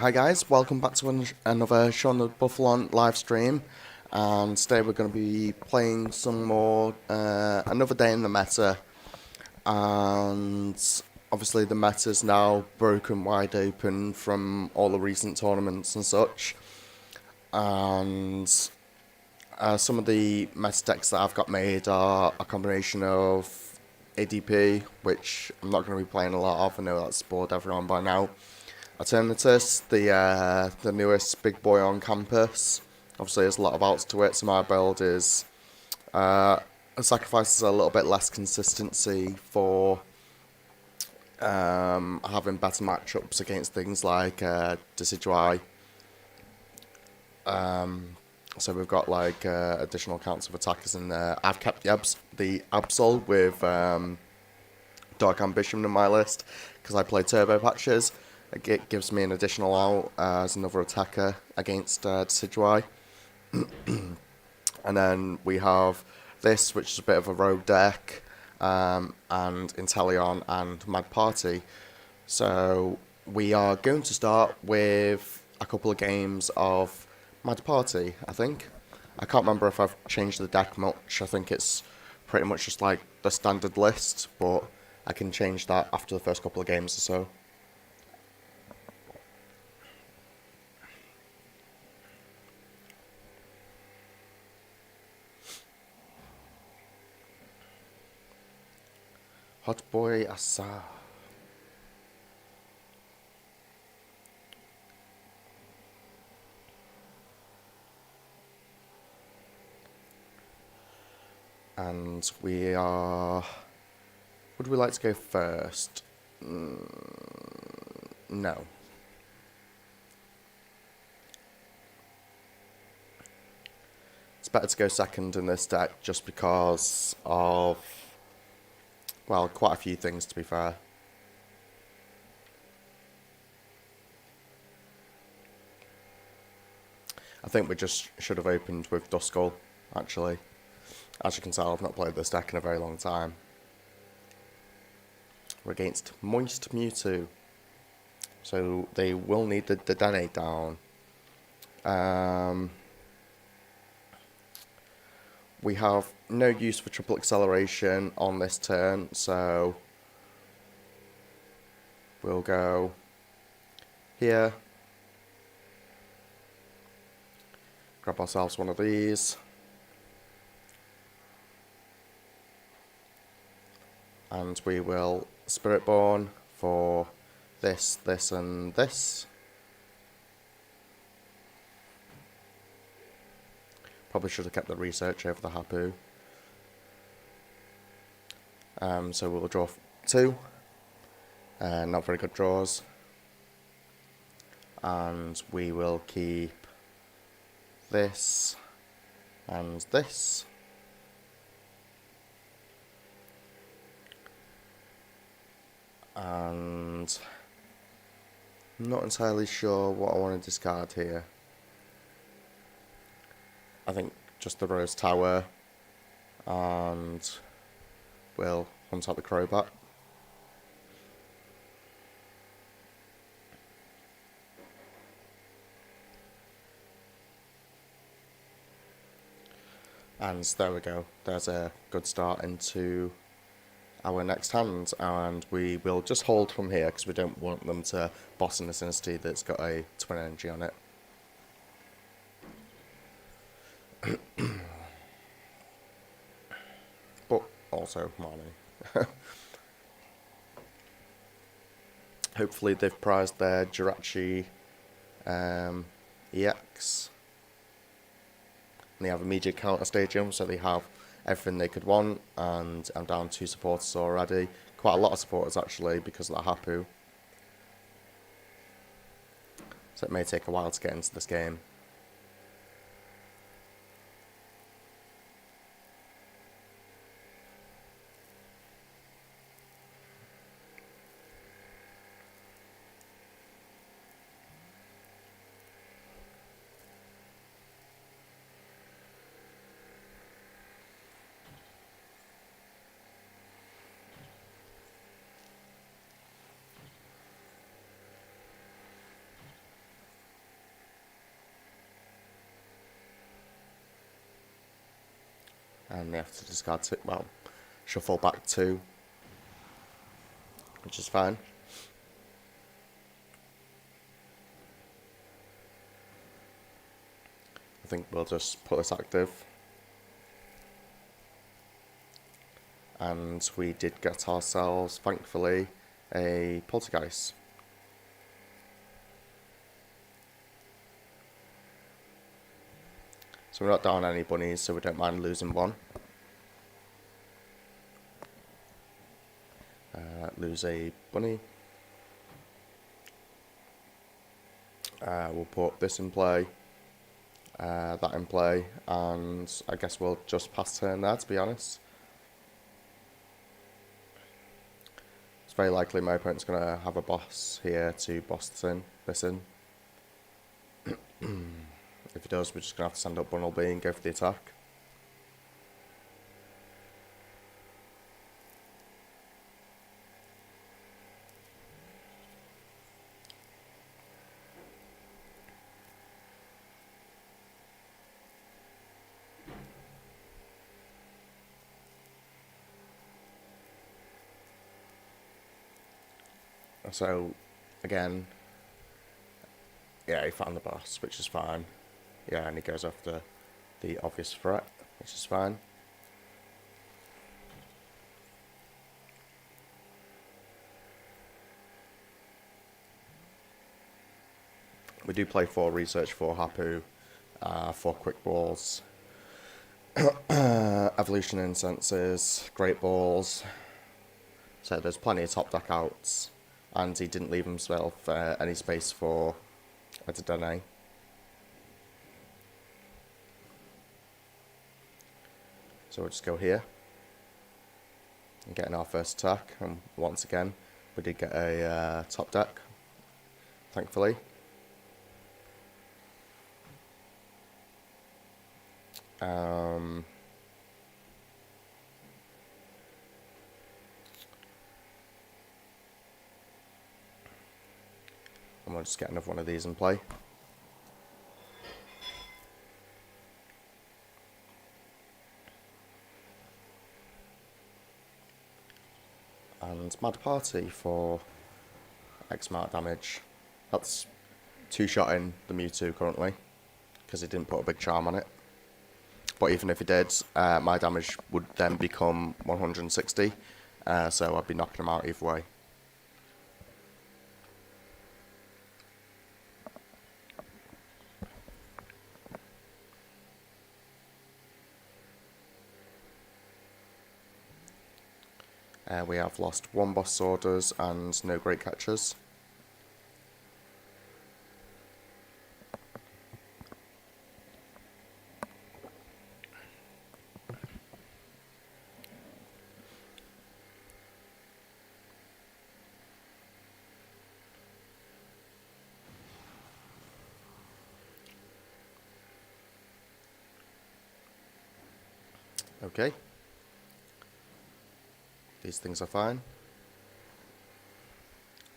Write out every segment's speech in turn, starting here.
Hi guys, welcome back to another Shaun TheBoufflant live stream. And today we're going to be playing some more, another day in the meta. And obviously the meta's now broken wide open from all the recent tournaments and such. And some of the meta decks that I've got made are a combination of ADP, which I'm not going to be playing a lot of. I know that's bored everyone by now. Alternatus, the newest big boy on campus. Obviously, there's a lot of outs to it, so my build is sacrifices a little bit less consistency for having better matchups against things like Decidui. So we've got like additional counts of attackers in there. I've kept the Absol with Dark Ambition in my list because I play turbo patches. It gives me an additional out as another attacker against Decidui. And then we have this, which is a bit of a rogue deck, and Inteleon and Mad Party. So we are going to start with a couple of games of Mad Party, I think. I can't remember if I've changed the deck much. I think it's pretty much just like the standard list, but I can change that after the first couple of games or so. Hot Boy Asa. And we are... Would we like to go first? No. It's better to go second in this deck just because of, well, quite a few things to be fair. I think we just should have opened with Duskull, actually. As you can tell, I've not played this deck in a very long time. We're against Moist Mewtwo. So they will need the Dene down. We have no use for triple acceleration on this turn, so we'll go here. Grab ourselves one of these. And we will Spirit Born for this, this, and this. Probably should have kept the research over the Hapu. So we'll draw two. Not very good draws. And we will keep this and this. And I'm not entirely sure what I want to discard here. I think just the Rose Tower, and we'll hunt out the Crobat. And there we go. There's a good start into our next hand, and we will just hold from here because we don't want them to boss in a Sinistee that's got a twin energy on it. But also money. Hopefully they've prized their Jirachi EX. And they have immediate counter stadium, so they have everything they could want, and I'm down 2 supporters already. Quite a lot of supporters actually because of that Hapu. So it may take a while to get into this game. and they have to discard two, well, shuffle back two, which is fine. I think we'll just put this active. And we did get ourselves, thankfully, a poltergeist. So we're not down any bunnies, so we don't mind losing one. Lose a bunny. We'll put this in play, that in play, and I guess we'll just pass turn there, to be honest. It's very likely my opponent's going to have a boss here to boss this in. If he does, we're just going to have to send up Bunnelby and go for the attack. So, again, yeah, he found the boss, which is fine. Yeah, and he goes after the obvious threat, which is fine. We do play 4 research, 4 Hapu, 4 quick balls, evolution incenses, great balls. So there's plenty of top deck outs, and he didn't leave himself any space for a Dedenne. So we'll just go here and get in our first attack, and once again we did get a top deck, thankfully. And we'll just get another one of these in play. And Mad Party for X amount of damage. That's 2-shotting the Mewtwo currently, because he didn't put a big charm on it. But even if he did, my damage would then become 160, so I'd be knocking him out either way. We have lost 1 boss orders and no great catchers. Okay. These things are fine.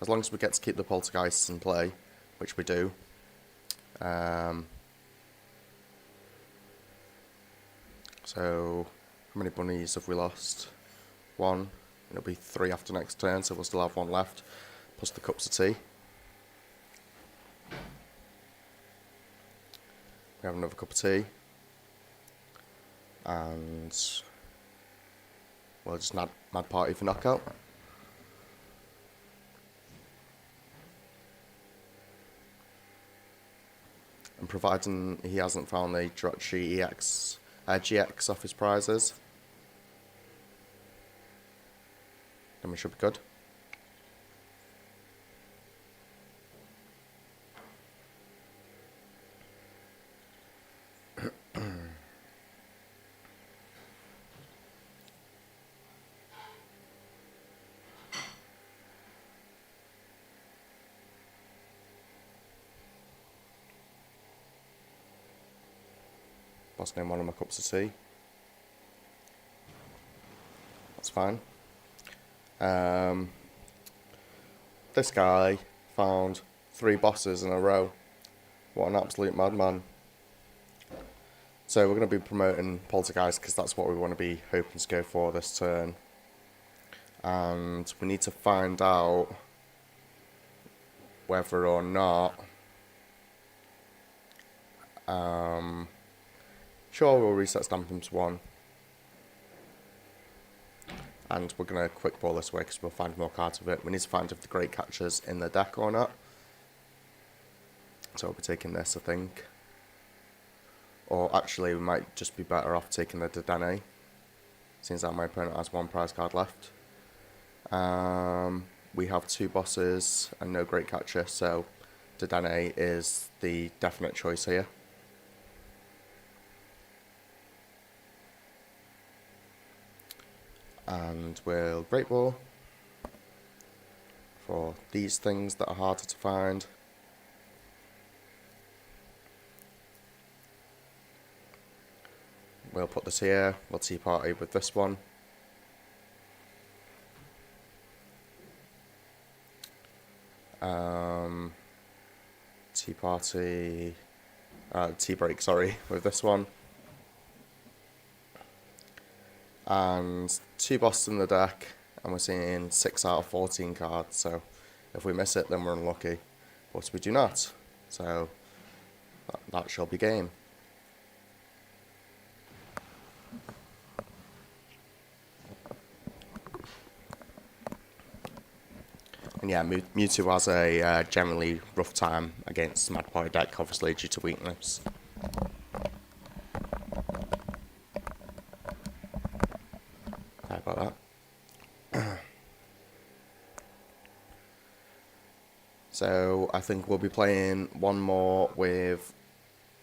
As long as we get to keep the poltergeists in play, which we do. So, how many bunnies have we lost? 1. It'll be 3 after next turn, so we'll still have 1 left. Plus the cups of tea. We have another cup of tea. And we'll just Mad Party for knockout. And providing he hasn't found the Drochi GX off his prizes, then we should be good. Lost in 1 of my cups of tea. That's fine. This guy found 3 bosses in a row. What an absolute madman. So we're going to be promoting Poltergeist because that's what we want to be hoping to go for this turn. And we need to find out whether or not... sure, we'll reset Stampings 1. And we're going to quick ball this way because we'll find more cards of it. We need to find if the Great Catcher's in the deck or not. So we'll be taking this, I think. Or actually, we might just be better off taking the Dedenne, since that my opponent has 1 prize card left. We have 2 bosses and no Great Catcher, so Dedenne is the definite choice here. And we'll Great Ball for these things that are harder to find. We'll put this here, we'll Tea Party with this one. Tea Party, Tea Break, sorry, with this one. And 2 bosses in the deck, and we're seeing 6 out of 14 cards, so if we miss it then we're unlucky, but we do not, so that shall be game. And yeah, Mewtwo has a generally rough time against the Magpie deck, obviously due to weakness. Sorry about that. So I think we'll be playing one more with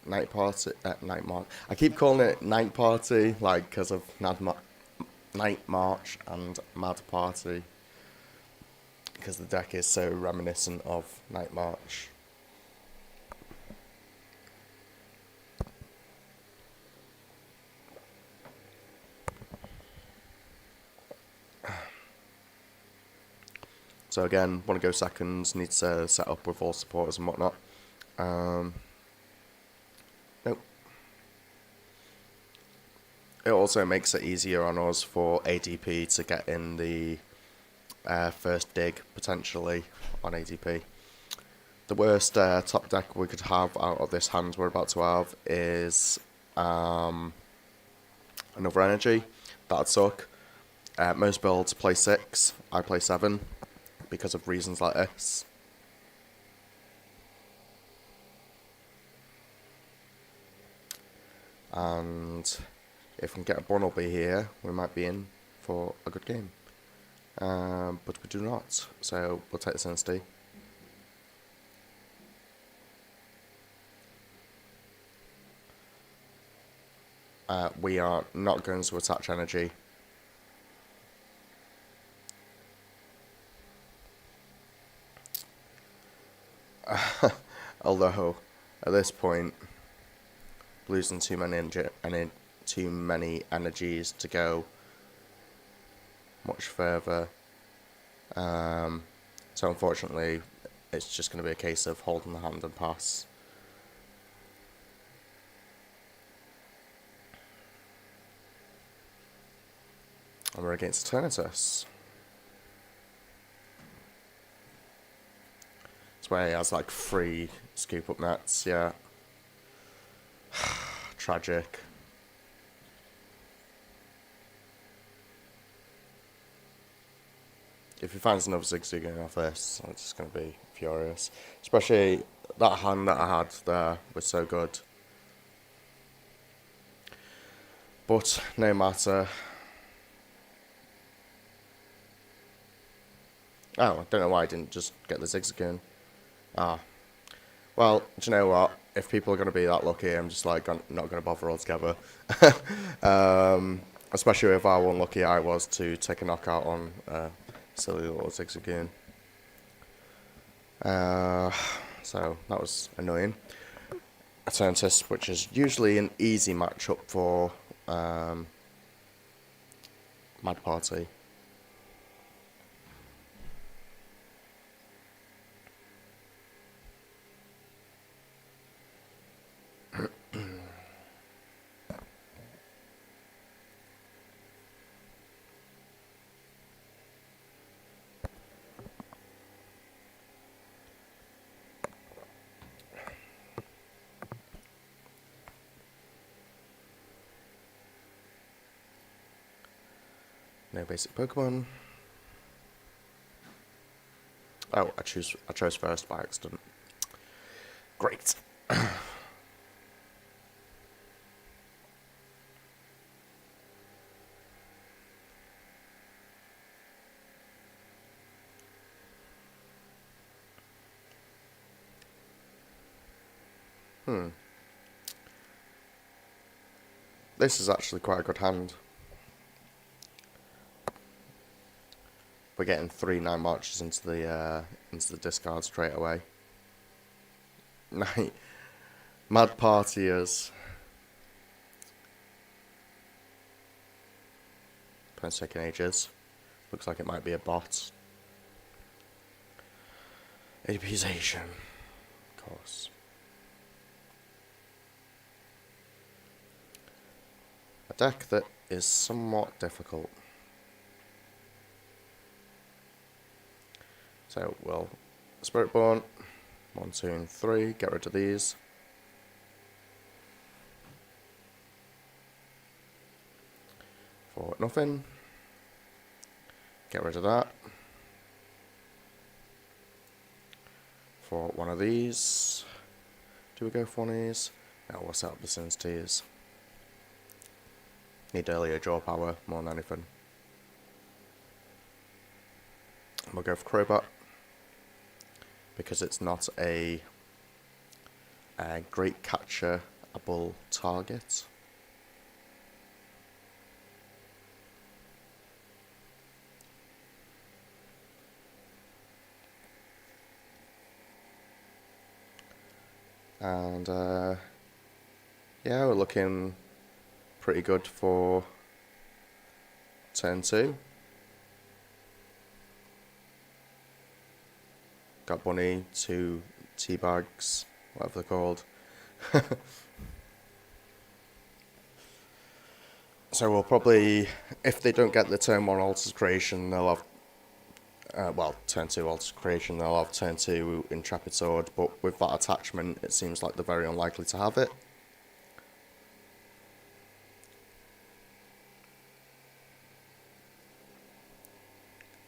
Night Party. Night March. I keep calling it Night Party, like because of Night March and Mad Party, because the deck is so reminiscent of Night March. So again, want to go seconds, need to set up with all supporters and whatnot. Nope. It also makes it easier on us for ADP to get in the first dig, potentially, on ADP. The worst top deck we could have out of this hand we're about to have is another energy. That'd suck. Most builds play 6, I play 7, because of reasons like this. And if we can get a Bunnelby here, we might be in for a good game. But we do not, so we'll take this NSD. We are not going to attach energy. Although, at this point, losing too many energies to go much further. So unfortunately, it's just going to be a case of holding the hand and pass. And we're against Eternatus. It's where he has like 3 scoop up nets, yeah. Tragic. If he finds another Zigzagoon off this, I'm just going to be furious. Especially that hand that I had there was so good. But no matter. Oh, I don't know why I didn't just get the Zigzagoon. Well, do you know what? If people are going to be that lucky, I'm just like not going to bother altogether. Especially if how unlucky I was to take a knockout on silly little Zigzagoon. So that was annoying. Eternatus, which is usually an easy matchup for Mad Party. No basic Pokemon. Oh, I chose first by accident. Great. This is actually quite a good hand. We're getting 3 9 marches into the discard straight away. Mad partiers. Playing taking ages. Looks like it might be a bot. Abusation, of course. A deck that is somewhat difficult. So we'll Spiritborn, 1, 2, and 3. Get rid of these. For nothing. Get rid of that. For one of these. Do we go for one of these? No, we'll set up the Sinstees. Need earlier draw power more than anything. We'll go for Crobat because it's not a great catcherable target. And yeah, we're looking pretty good for turn 2. Got Bunny, 2 Teabags, whatever they're called. So we'll probably, if they don't get the turn 1 Alters Creation, they'll have turn 2 Alters Creation, they'll have turn 2 Intrepid Sword, but with that attachment, it seems like they're very unlikely to have it.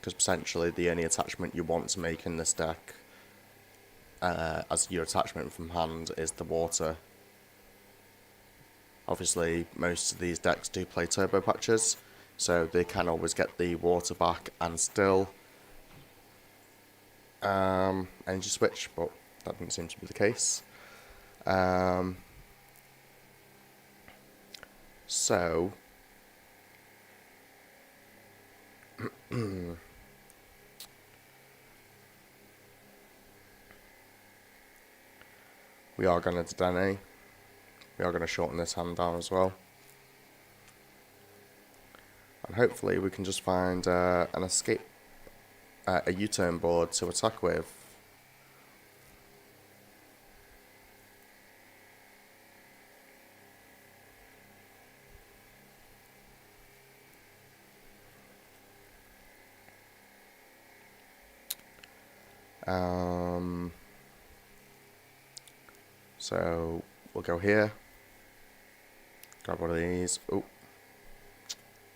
Because potentially the only attachment you want to make in this deck, as your attachment from hand, is the water. Obviously, most of these decks do play turbo patches, so they can always get the water back and still energy switch, but that didn't seem to be the case. So we are going to Dene. We are going to shorten this hand down as well. And hopefully we can just find an escape, a U-turn board to attack with. So we'll go here. Grab one of these. Oh,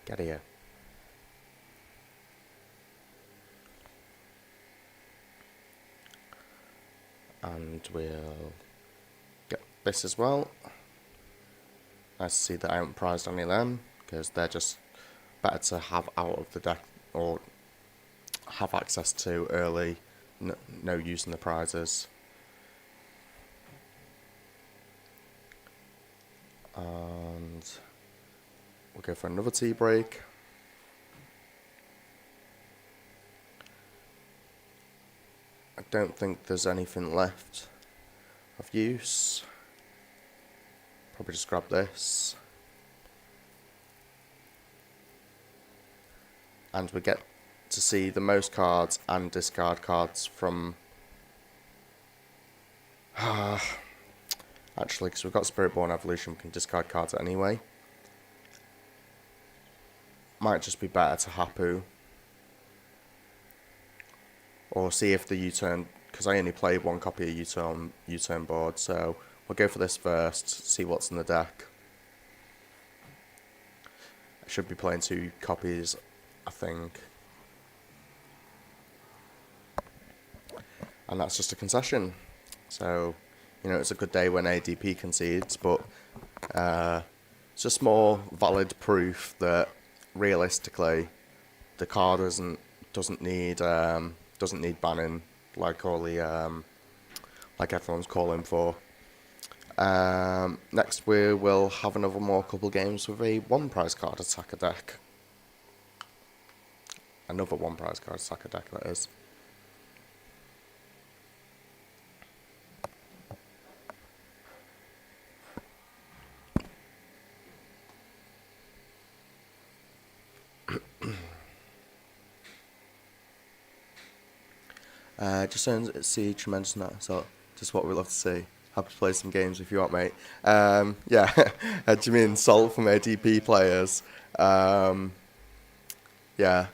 get here. And we'll get this as well. Nice to see that I haven't prized any of them, because they're just better to have out of the deck or have access to early, no use in the prizes. And we'll go for another tea break. I don't think there's anything left of use. Probably just grab this. And we get to see the most cards and discard cards from... Actually, because we've got Spiritborn Evolution, we can discard cards anyway. Might just be better to Hapu. Or see if the U-turn, because I only played 1 copy of U-turn board, so we'll go for this first, see what's in the deck. I should be playing 2 copies I think. And that's just a concession. So, it's a good day when ADP concedes, but it's just more valid proof that realistically the card doesn't need banning like all the like everyone's calling for. Next we will have another more couple games with a one prize card attacker deck. Another one prize card attacker deck, that is. Just to see tremendous that, so just what we love to see. Happy to play some games if you want, mate. Yeah, do you mean Salt from ADP players? Yeah,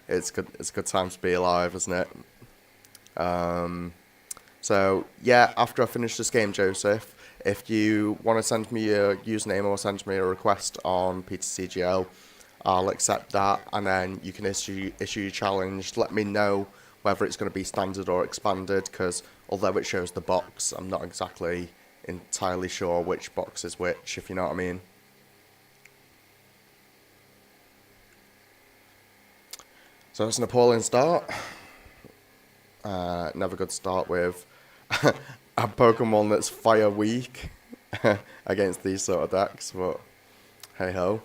it's good. It's a good time to be alive, isn't it? So yeah, after I finish this game, Joseph, if you want to send me your username or send me a request on PTCGL, I'll accept that, and then you can issue your challenge. Let me know whether it's going to be standard or expanded, because although it shows the box, I'm not exactly entirely sure which box is which, if you know what I mean. So it's an appalling start. Never good start with a Pokemon that's fire weak against these sort of decks, but hey ho.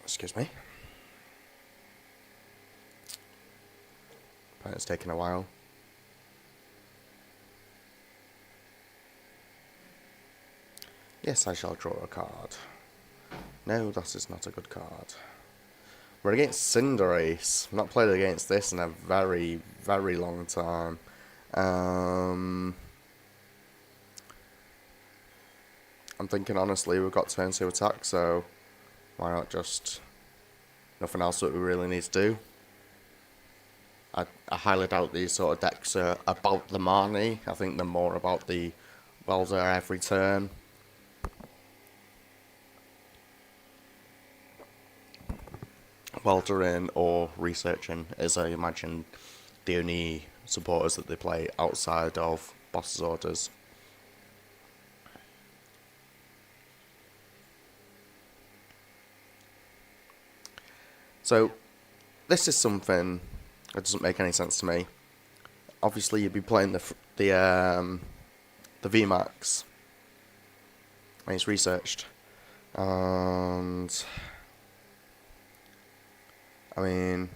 Excuse me. But it's taken a while. Yes, I shall draw a card. No, that is not a good card. We're against Cinderace. I've not played against this in a very, very long time. I'm thinking honestly we've got turn 2 attack, so why not just nothing else that we really need to do. I highly doubt these sort of decks are about the money. I think they're more about the welder every turn. Weldering or researching is, I imagine, the only supporters that they play outside of boss's orders. So, this is something that doesn't make any sense to me. Obviously, you'd be playing the VMAX, and it's researched, and I mean,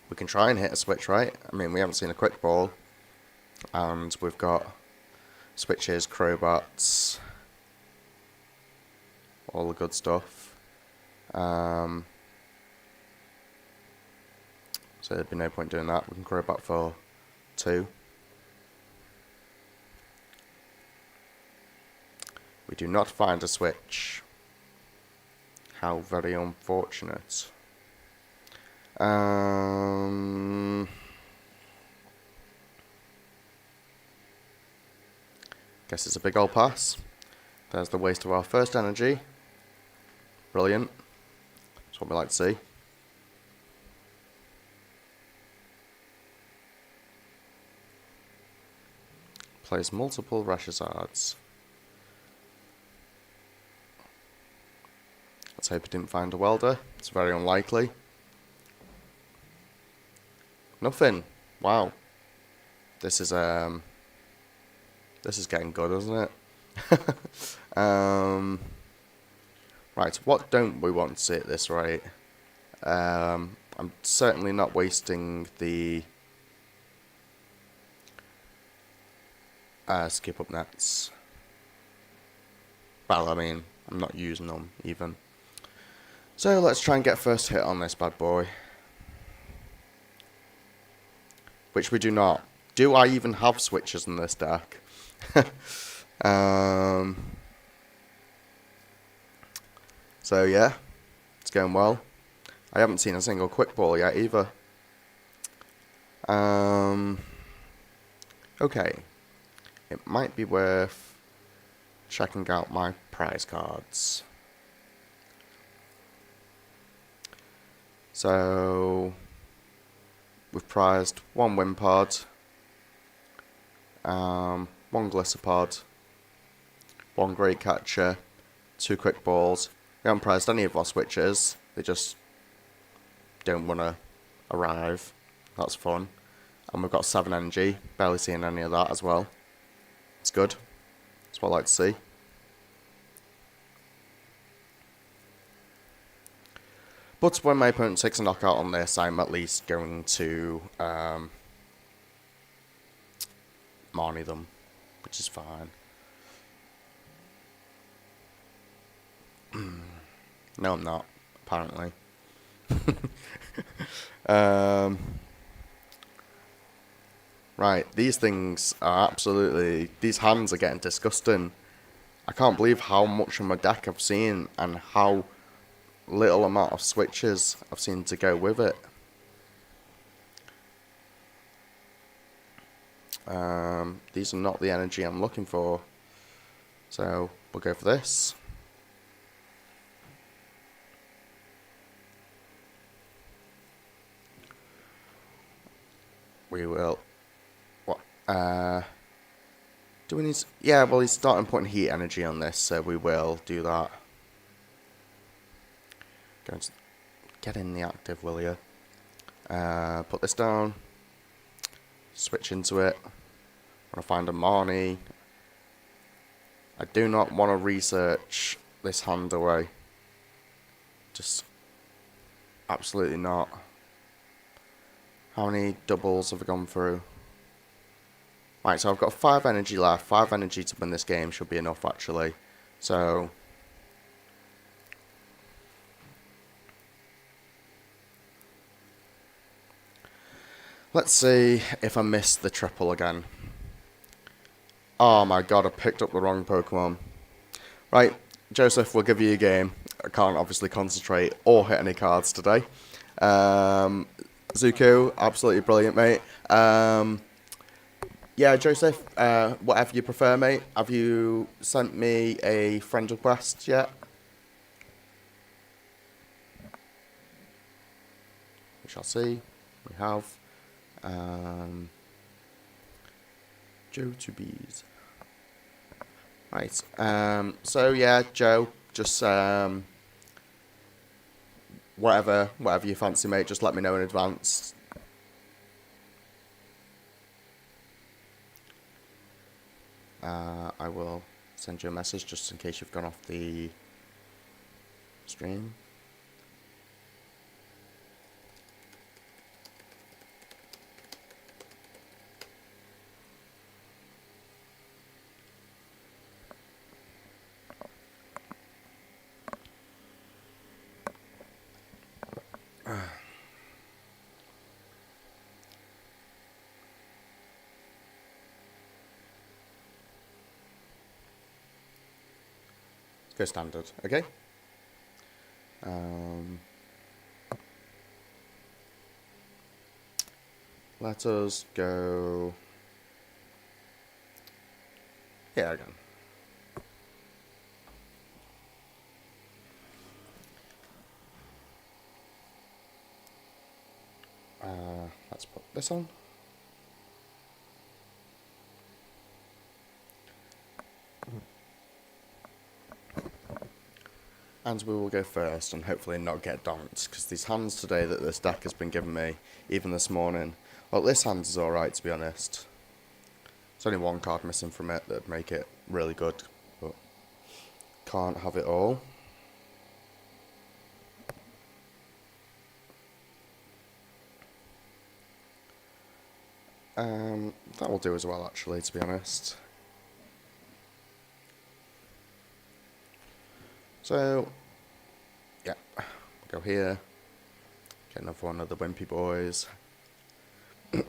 we can try and hit a switch, right? I mean, we haven't seen a quick ball, and we've got switches, Crowbats, all the good stuff. So there'd be no point doing that. We can Crowbat for 2. We do not find a switch. How very unfortunate. Guess it's a big old pass. There's the waste of our first energy. Brilliant. That's what we like to see. Plays multiple Rashizards. Let's hope he didn't find a welder. It's very unlikely. Nothing. Wow. This is getting good, isn't it? Right, what don't we want to see at this rate? I'm certainly not wasting the skip up nets. Well, I mean, I'm not using them even. So let's try and get first hit on this bad boy. Which we do not. Do I even have switches in this deck? So yeah, it's going well. I haven't seen a single quick ball yet either. Okay. It might be worth checking out my prize cards. So, we've prized one Wimpod, one Glisserpod, one Great Catcher, 2 quick balls. We haven't prized any of our switches. They just don't want to arrive. That's fun. And we've got 7 energy. Barely seeing any of that as well. It's good. That's what I like to see. But when my opponent takes a knockout on this, I'm at least going to Marnie them, which is fine. No, I'm not, apparently. Right, these things are absolutely... These hands are getting disgusting. I can't believe how much of my deck I've seen and how little amount of switches I've seen to go with it. These are not the energy I'm looking for. So, we'll go for this. We will... What? Do we need... Yeah, well, he's starting putting heat energy on this, so we will do that. Go and get in the active, will you? Put this down. Switch into it. I want to find a Marnie. I do not want to research this hand away. Just absolutely not. How many doubles have I gone through? Right, so I've got 5 energy left. 5 energy to win this game should be enough, actually. So... let's see if I miss the triple again. Oh my god, I picked up the wrong Pokemon. Right, Joseph, we'll give you a game. I can't obviously concentrate or hit any cards today. Zuko, absolutely brilliant, mate. Yeah, Joseph, whatever you prefer, mate. Have you sent me a friend request yet? We shall see. We have. Joe to bees. Right. So yeah, Joe, just whatever you fancy, mate. Just let me know in advance. I will send you a message just in case you've gone off the stream. Go standard, okay? Let us go here again. Let's put this on. And we will go first and hopefully not get donked, because these hands today that this deck has been giving me, even this morning, well, this hand is alright, to be honest. There's only one card missing from it that would make it really good, but can't have it all. That will do as well, actually, to be honest. So, yeah, go here, get another one of the Wimpy boys. And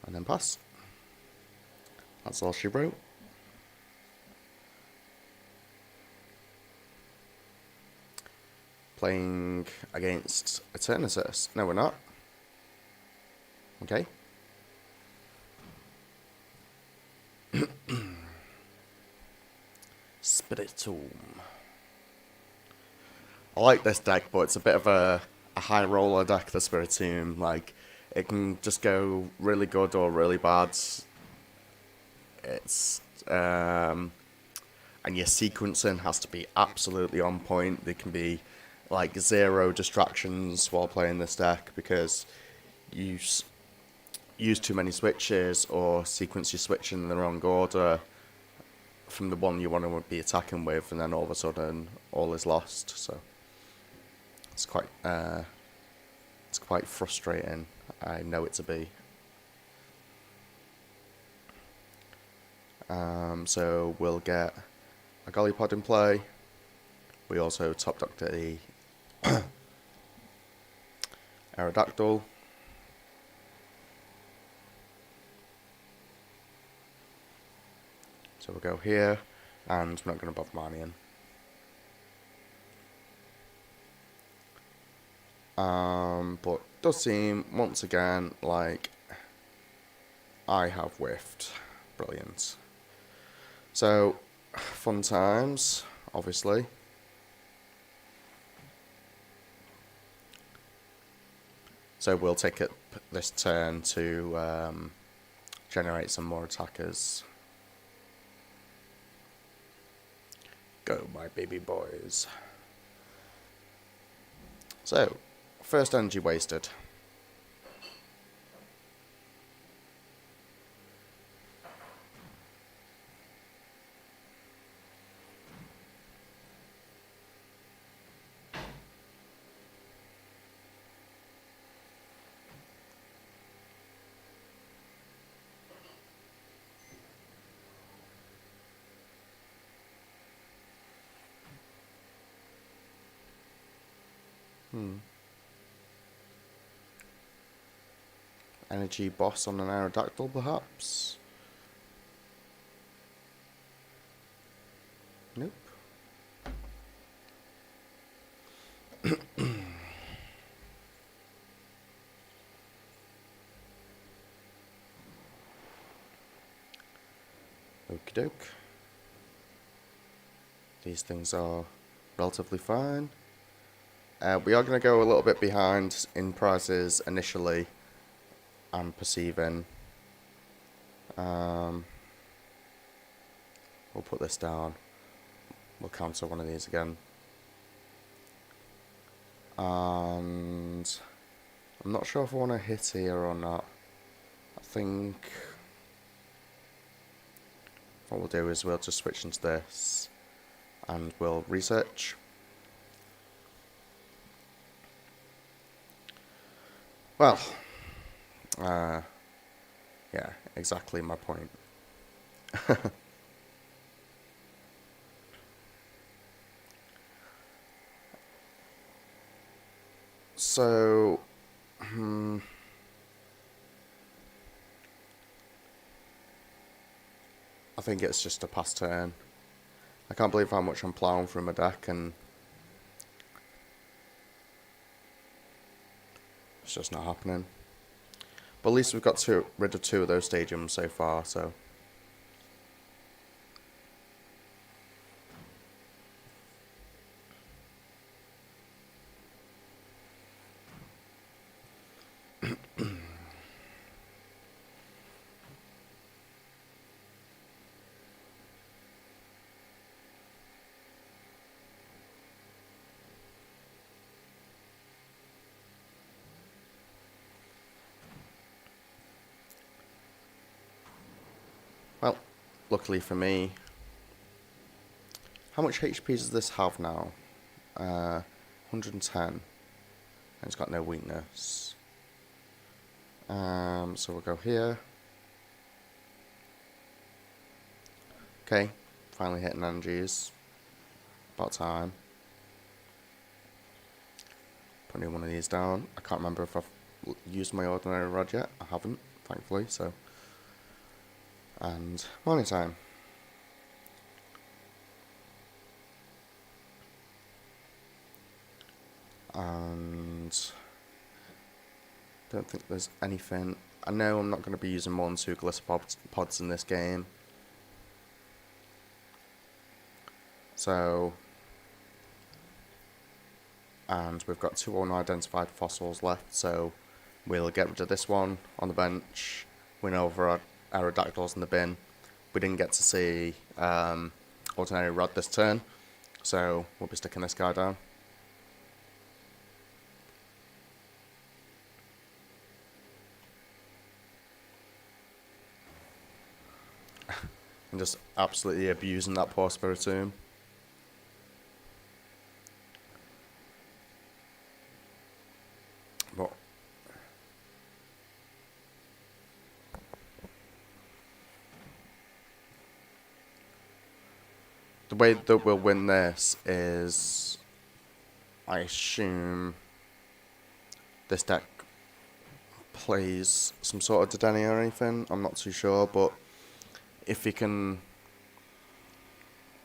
then pass. That's all she wrote. playing against Eternatus. No, we're not. Okay. Spiritomb. I like this deck, but it's a bit of a high roller deck, the Spiritomb. Like, it can just go really good or really bad. It's and your sequencing has to be absolutely on point. There can be like 0 distractions while playing this deck because you use too many switches or sequence your switch in the wrong order from the one you want to be attacking with, and then all of a sudden all is lost. So it's quite frustrating. I know it to be. So we'll get a Gollipod in play. We also top decked the Aerodactyl. So we'll go here, and we're not going to bother Marnian. But it does seem, once again, like I have whiffed. Brilliant. So, fun times, obviously. So we'll take it this turn to generate some more attackers. Go, my baby boys. So, first energy wasted. Energy boss on an Aerodactyl, perhaps? Nope. Okie doke. These things are relatively fine. We are going to go a little bit behind in prices initially, I'm perceiving. We'll put this down. We'll cancel one of these again. And I'm not sure if I want to hit here or not. I think what we'll do is we'll just switch into this and we'll research. Well, yeah, exactly my point. So, I think it's just a pass turn. I can't believe how much I'm plowing through my deck, and it's just not happening. But at least we've got rid of 2 of those stadiums so far, so. Well, luckily for me, how much HP does this have now? 110. And it's got no weakness. So we'll go here. Okay, finally hitting energies. About time. Putting one of these down. I can't remember if I've used my ordinary rod yet. I haven't, thankfully, so. And morning time. And don't think there's anything. I know I'm not going to be using more than 2 glitter pods in this game. So, and we've got 2 unidentified fossils left, so we'll get rid of this one on the bench, win over our Aerodactyls in the bin. We didn't get to see Ordinary Rod this turn, so we'll be sticking this guy down. And just absolutely abusing that poor Spiritomb. But the way that we'll win this is, I assume, this deck plays some sort of Dedenne or anything. I'm not too sure, but if he can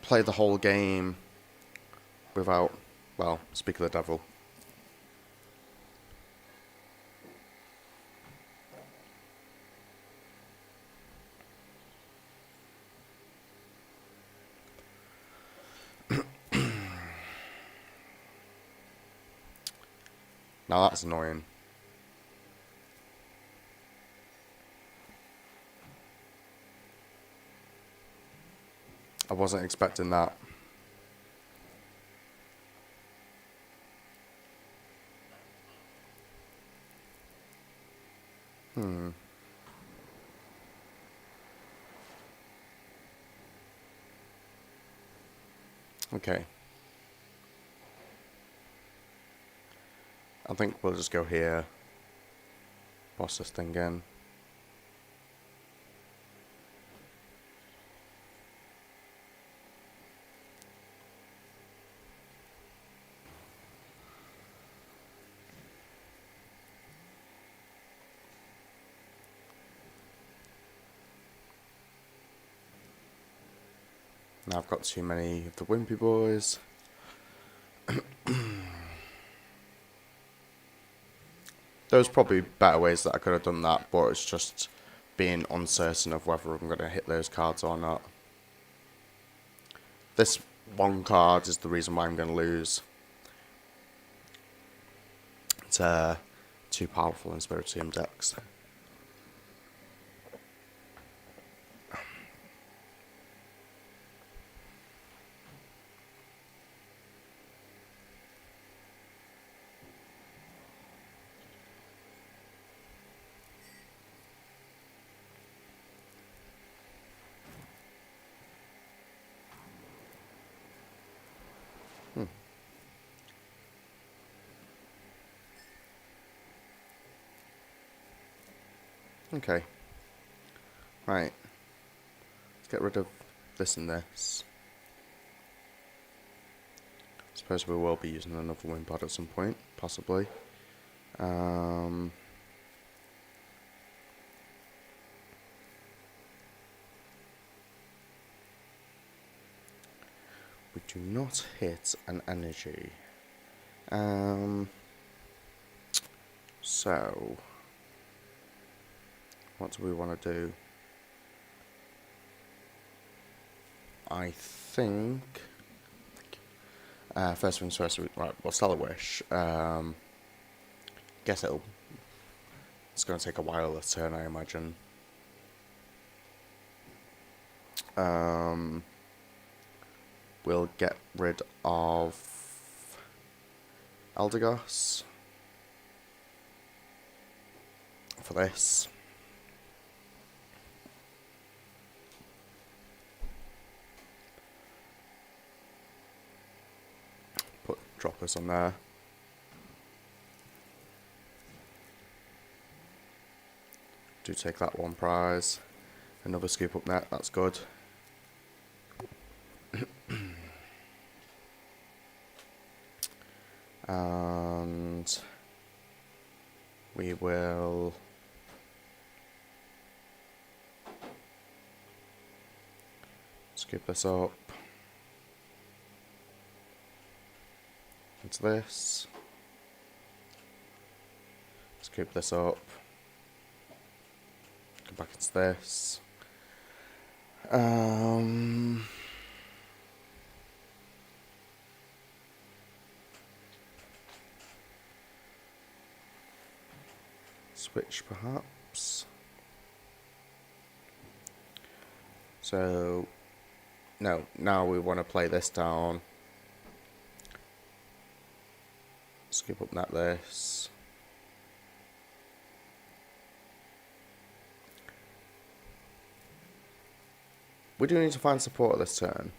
play the whole game without, well, speak of the devil. Now that's annoying. I wasn't expecting that. Okay. I think we'll just go here. Boss this thing in. Now I've got too many of the Wimpy boys. There's probably better ways that I could have done that, but it's just being uncertain of whether I'm going to hit those cards or not. This one card is the reason why I'm going to lose. It's too powerful in Spiritomb decks. Okay. Right. Let's get rid of this and this. Suppose we will be using another wind pod at some point, possibly. We do not hit an energy. So, what do we want to do? I think, first things first, right, we'll sell a wish. Guess it's going to take a while this turn, I imagine. We'll get rid of Eldegoss for this. Put droppers on there. Do take that one prize. Another scoop up net, that's good. And we will scoop this up into this. scoop this up. Go back into this. Switch perhaps. So, no, now we want to play this down. Scoop up net this. We do need to find support this turn.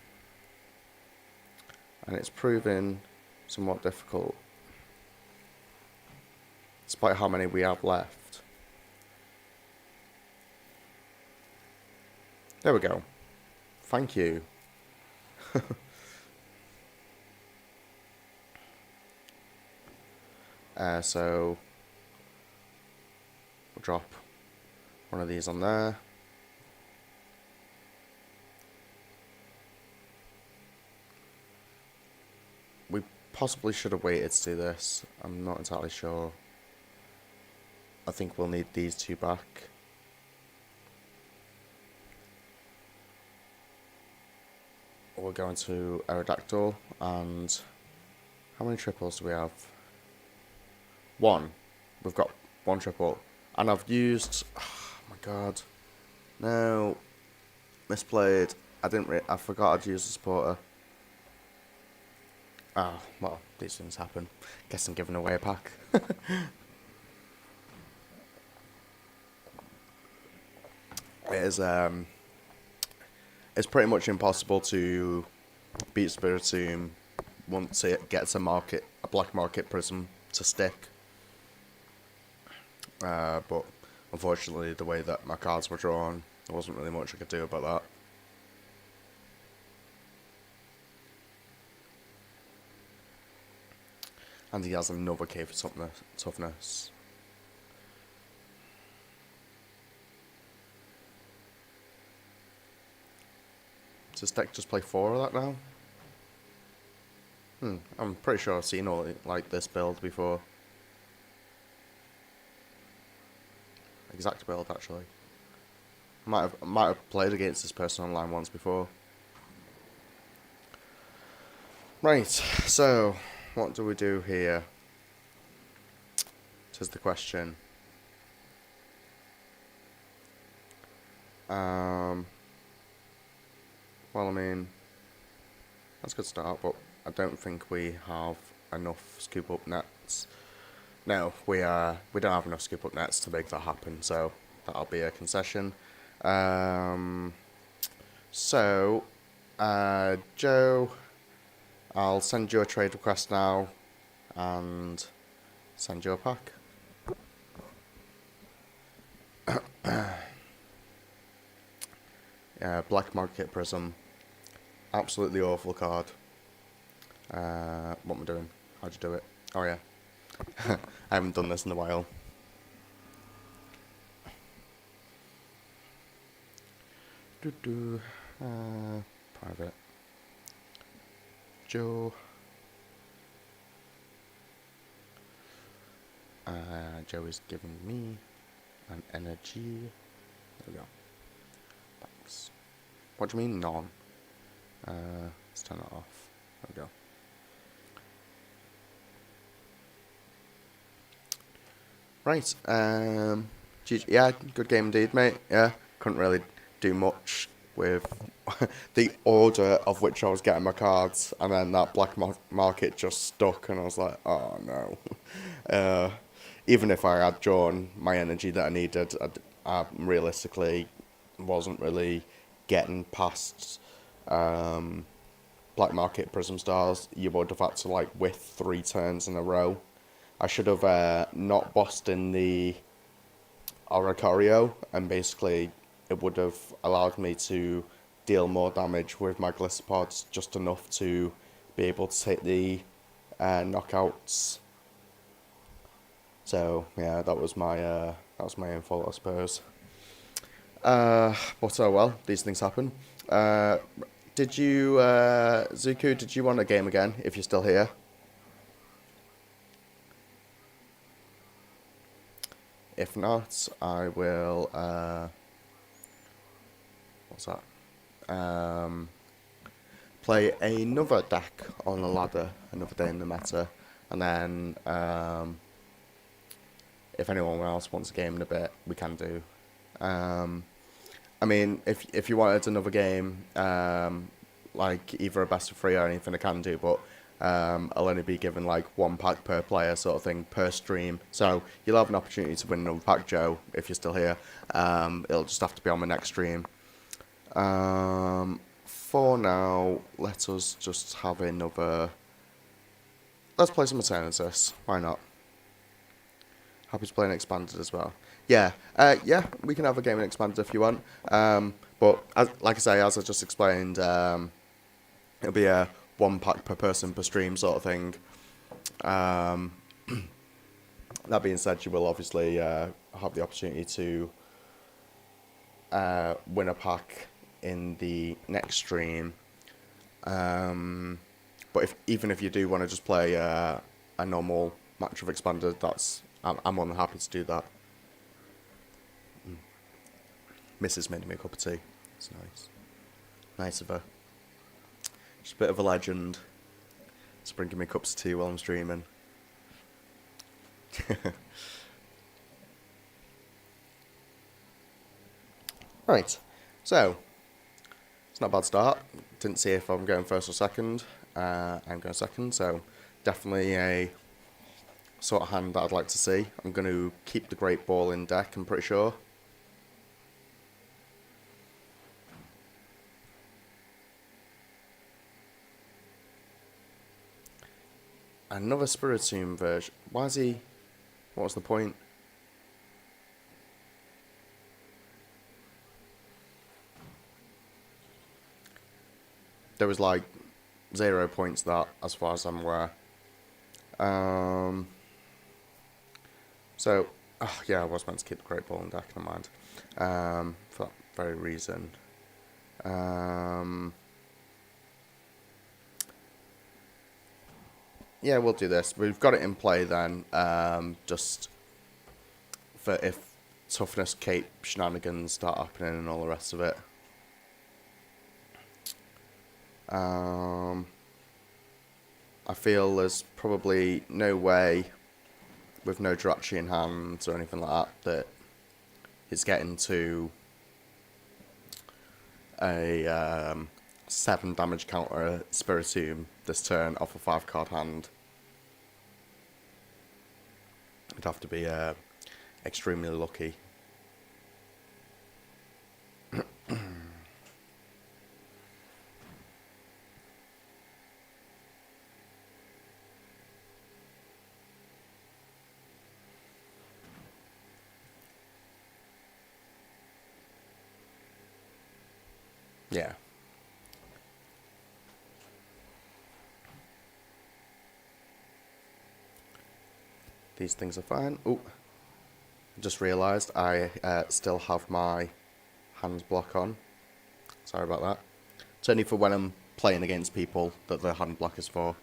And it's proving somewhat difficult. Despite how many we have left. There we go. Thank you. So we'll drop one of these on there. We possibly should have waited to do this. I'm not entirely sure. I think we'll need these two back. We're going to Aerodactyl, and how many triples do we have? One. We've got one triple. And I've used... Oh my god. No. Misplayed. I forgot I'd used the supporter. Oh, well, these things happen. Guess I'm giving away a pack. It's pretty much impossible to beat Spiritomb once it gets a black market prism to stick. But unfortunately, the way that my cards were drawn, there wasn't really much I could do about that. And he has another K for toughness. Does deck just play 4 of that now? I'm pretty sure I've seen all like this build before. Exact build, actually. Might have played against this person online once before. Right, so what do we do here? Tis the question. Well, I mean, that's a good start, but I don't think we have enough scoop up nets. No, we don't have enough scoop up nets to make that happen, so that'll be a concession. So, Joe, I'll send you a trade request now and send you a pack. Black Market Prism. Absolutely awful card. What am I doing? How'd you do it? Oh yeah. I haven't done this in a while. Private. Joe. Joe is giving me an energy. There we go. Thanks. What do you mean none? Let's turn that off. There we go. Right. Yeah, good game indeed, mate. Yeah, couldn't really do much with the order of which I was getting my cards, and then that black market just stuck, and I was like, oh no. Even if I had drawn my energy that I needed, I realistically wasn't really getting past black market prism stars. You would have had to like with 3 turns in a row. I should have not bossed in the Oricorio, and basically it would have allowed me to deal more damage with my Glissopods, just enough to be able to take the knockouts. So yeah, that was my own fault, I suppose. But oh well, these things happen. Did you, Zuku? Did you want a game again? If you're still here. If not, I will, what's that? Play another deck on the ladder another day in the meta, and then if anyone else wants a game in a bit, we can do. I mean, if you wanted another game, like either a best of three or anything, I can do, but I'll only be given like one pack per player sort of thing per stream. So you'll have an opportunity to win another pack, Joe, if you're still here. It'll just have to be on my next stream. For now, let us just have another... Let's play some Eternatus. Why not? Happy to play an Expanded as well. Yeah, yeah, we can have a game in Expanded if you want. But, like I say, as I just explained, it'll be a one pack per person per stream sort of thing. That being said, you will obviously have the opportunity to win a pack in the next stream. But even if you do want to just play a normal match of Expanded, I'm more than happy to do that. Mrs. made me a cup of tea. It's nice. Nice of her. She's a bit of a legend. It's bringing me cups of tea while I'm streaming. Right. So, it's not a bad start. Didn't see if I'm going first or second. I'm going second, so definitely a sort of hand that I'd like to see. I'm going to keep the Great Ball in deck, I'm pretty sure. Another Spiritomb version. Why is he... What was the point? There was like 0 points that, as far as I'm aware. So, yeah, I was meant to keep the Great Ball in deck, never mind. For that very reason. Yeah, we'll do this. We've got it in play then, just for if toughness cape shenanigans start happening and all the rest of it. I feel there's probably no way, with no Jirachi in hand or anything like that he's getting to a 7 damage counter Spiritomb this turn off a 5 card hand. It'd have to be extremely lucky. Yeah. These things are fine. Oh, just realised I still have my hands block on. Sorry about that. It's only for when I'm playing against people that the hand block is for.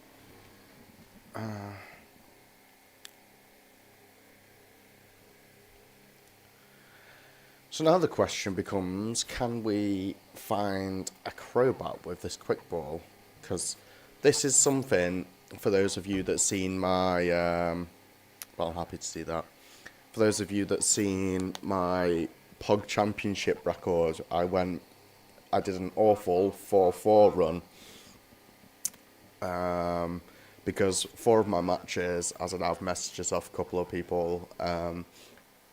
So now the question becomes, can we find a Crobat with this quick ball? Because this is something, for those of you that's seen my... well, I'm happy to see that. For those of you that's seen my Pog Championship record, I did an awful 4-4 run. Because 4 of my matches, as I'd have messages off a couple of people,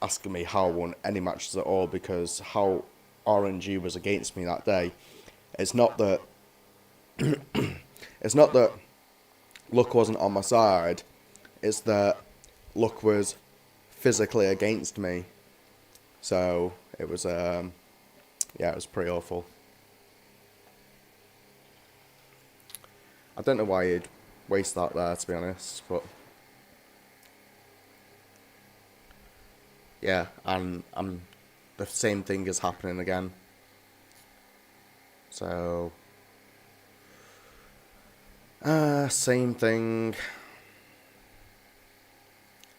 asking me how I won any matches at all, because how RNG was against me that day. It's not that it's not that luck wasn't on my side, it's that luck was physically against me. So it was yeah, it was pretty awful. I don't know why you'd waste that there, to be honest, but yeah, and the same thing is happening again. So same thing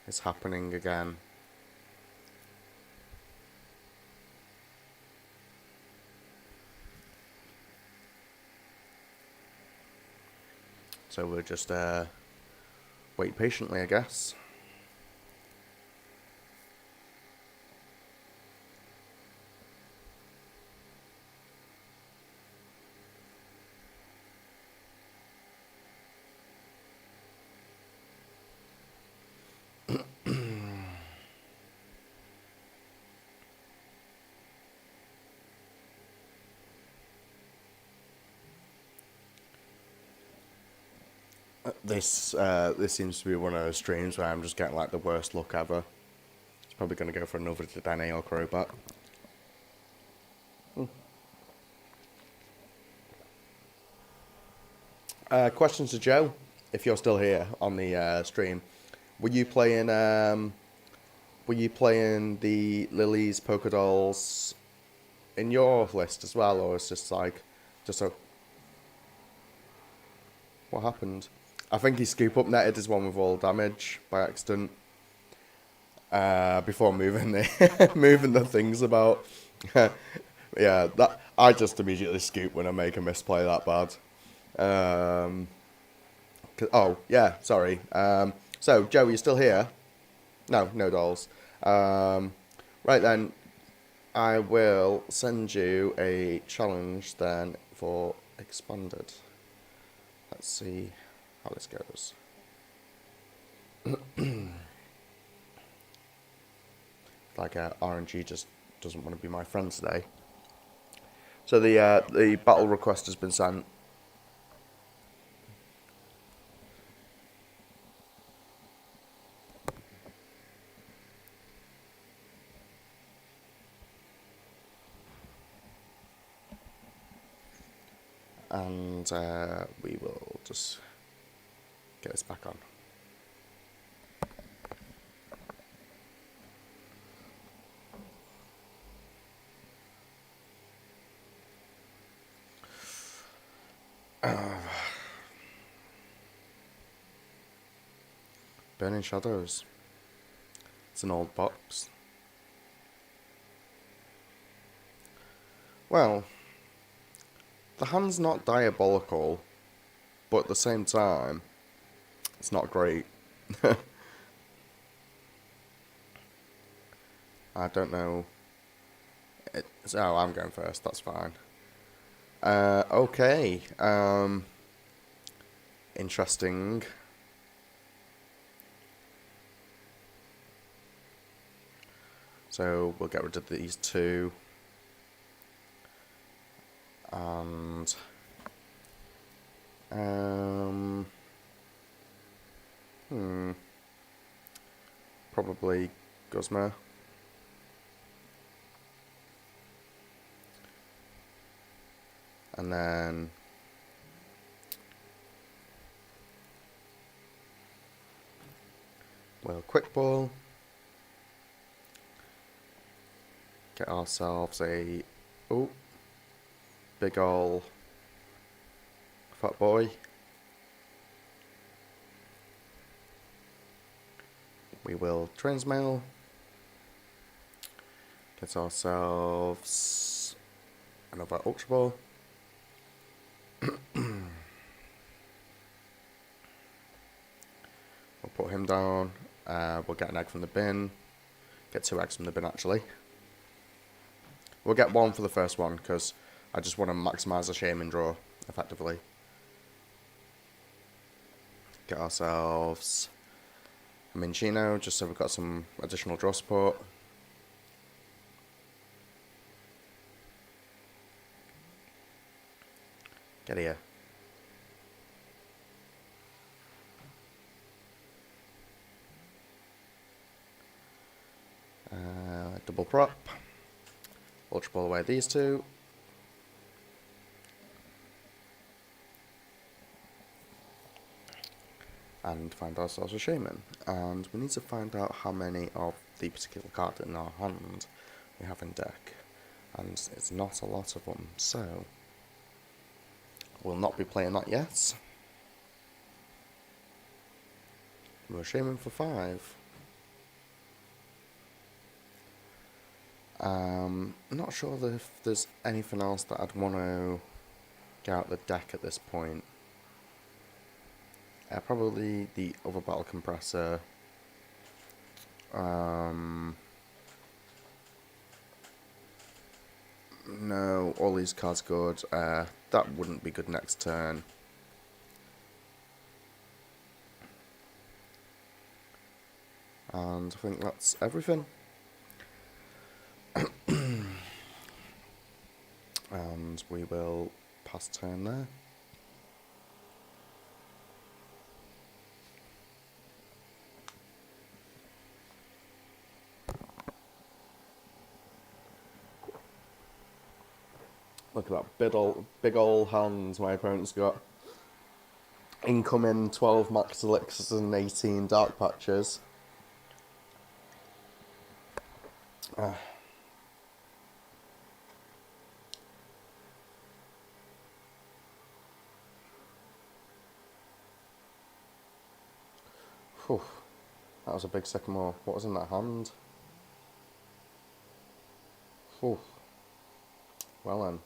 is happening again. So we'll just wait patiently, I guess. This seems to be one of those streams where I'm just getting like the worst luck ever. It's probably going to go for another Danae Robot. Question to Joe, if you're still here on the stream, were you playing? Were you playing the Lilies Polka Dolls in your list as well, or it's just a what happened? I think he scoop up netted his one with all damage by accident. Before moving the moving the things about. Yeah, that I just immediately scoop when I make a misplay that bad. Oh yeah, sorry. So Joe, you still here? No, no dolls. Right then, I will send you a challenge then for expanded. Let's see how this goes. Like RNG just doesn't want to be my friend today. So the battle request has been sent. And we will just get this back on. Burning Shadows. It's an old box. Well, the hand's not diabolical, but at the same time, it's not great. I don't know. Oh, I'm going first, that's fine. Okay. Interesting. So we'll get rid of these two. And probably Guzma. And then we'll quick ball. Get ourselves a big ol' fat boy. We will transmail. Get ourselves another Ultra Ball. We'll put him down. We'll get an egg from the bin. Get 2 eggs from the bin actually. We'll get 1 for the first one because I just want to maximise the shaming draw effectively. Get ourselves a Minchino just so we've got some additional draw support. Get here. Double prop. Ultra Ball away these two. And find ourselves a Shaman. And we need to find out how many of the particular card in our hand we have in deck. And it's not a lot of them, so we'll not be playing that yet. We're Shaman for 5. Not sure if there's anything else that I'd want to get out the deck at this point. Probably the other battle compressor. No, all these cards good. That wouldn't be good next turn. And I think that's everything. And we will pass turn there. Look at that big ol' hands my opponent's got. Incoming 12 max elixirs and 18 dark patches. Whew, that was a big sycamore. What was in that hand? Whew. Well then.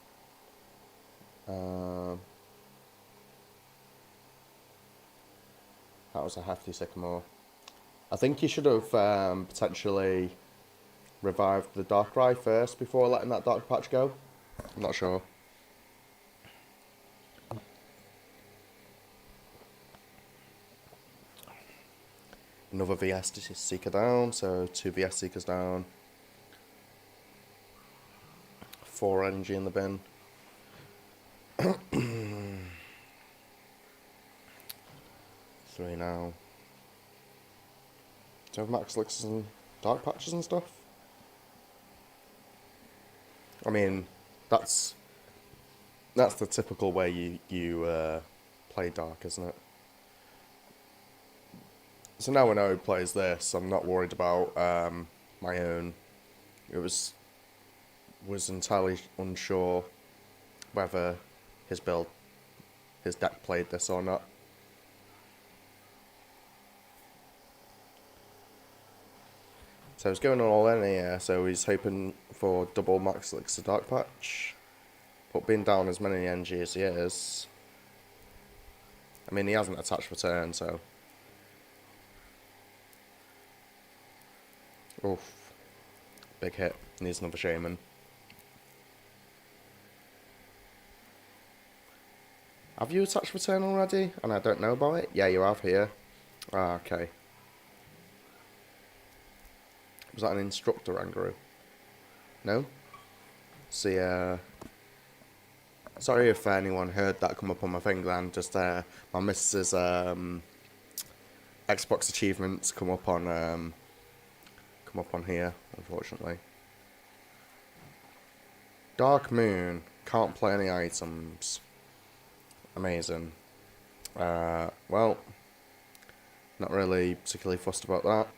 That was a hefty sycamore. I think you should have potentially revived the Darkrai first before letting that dark patch go. I'm not sure. Another VS Seeker down, so 2 VS Seekers down. 4 energy in the bin. 3 now. Do you have max elixirs and dark patches and stuff? I mean, that's the typical way you play dark, isn't it? So now I know who plays this. I'm not worried about my own. It was entirely unsure whether his deck played this or not. So he's going all in here, so he's hoping for double max elixir dark patch. But being down as many NG as he is, I mean, he hasn't attached return, so. Oof. Big hit. Needs another shaman. Have you attached return already? And I don't know about it? Yeah, you have here. Ah, okay. Was that an instructor Rangaroo? No? See, sorry if anyone heard that come up on my thing then. Just, my missus' Xbox achievements come up on here, unfortunately. Dark Moon. Can't play any items. Amazing. Well, not really particularly fussed about that.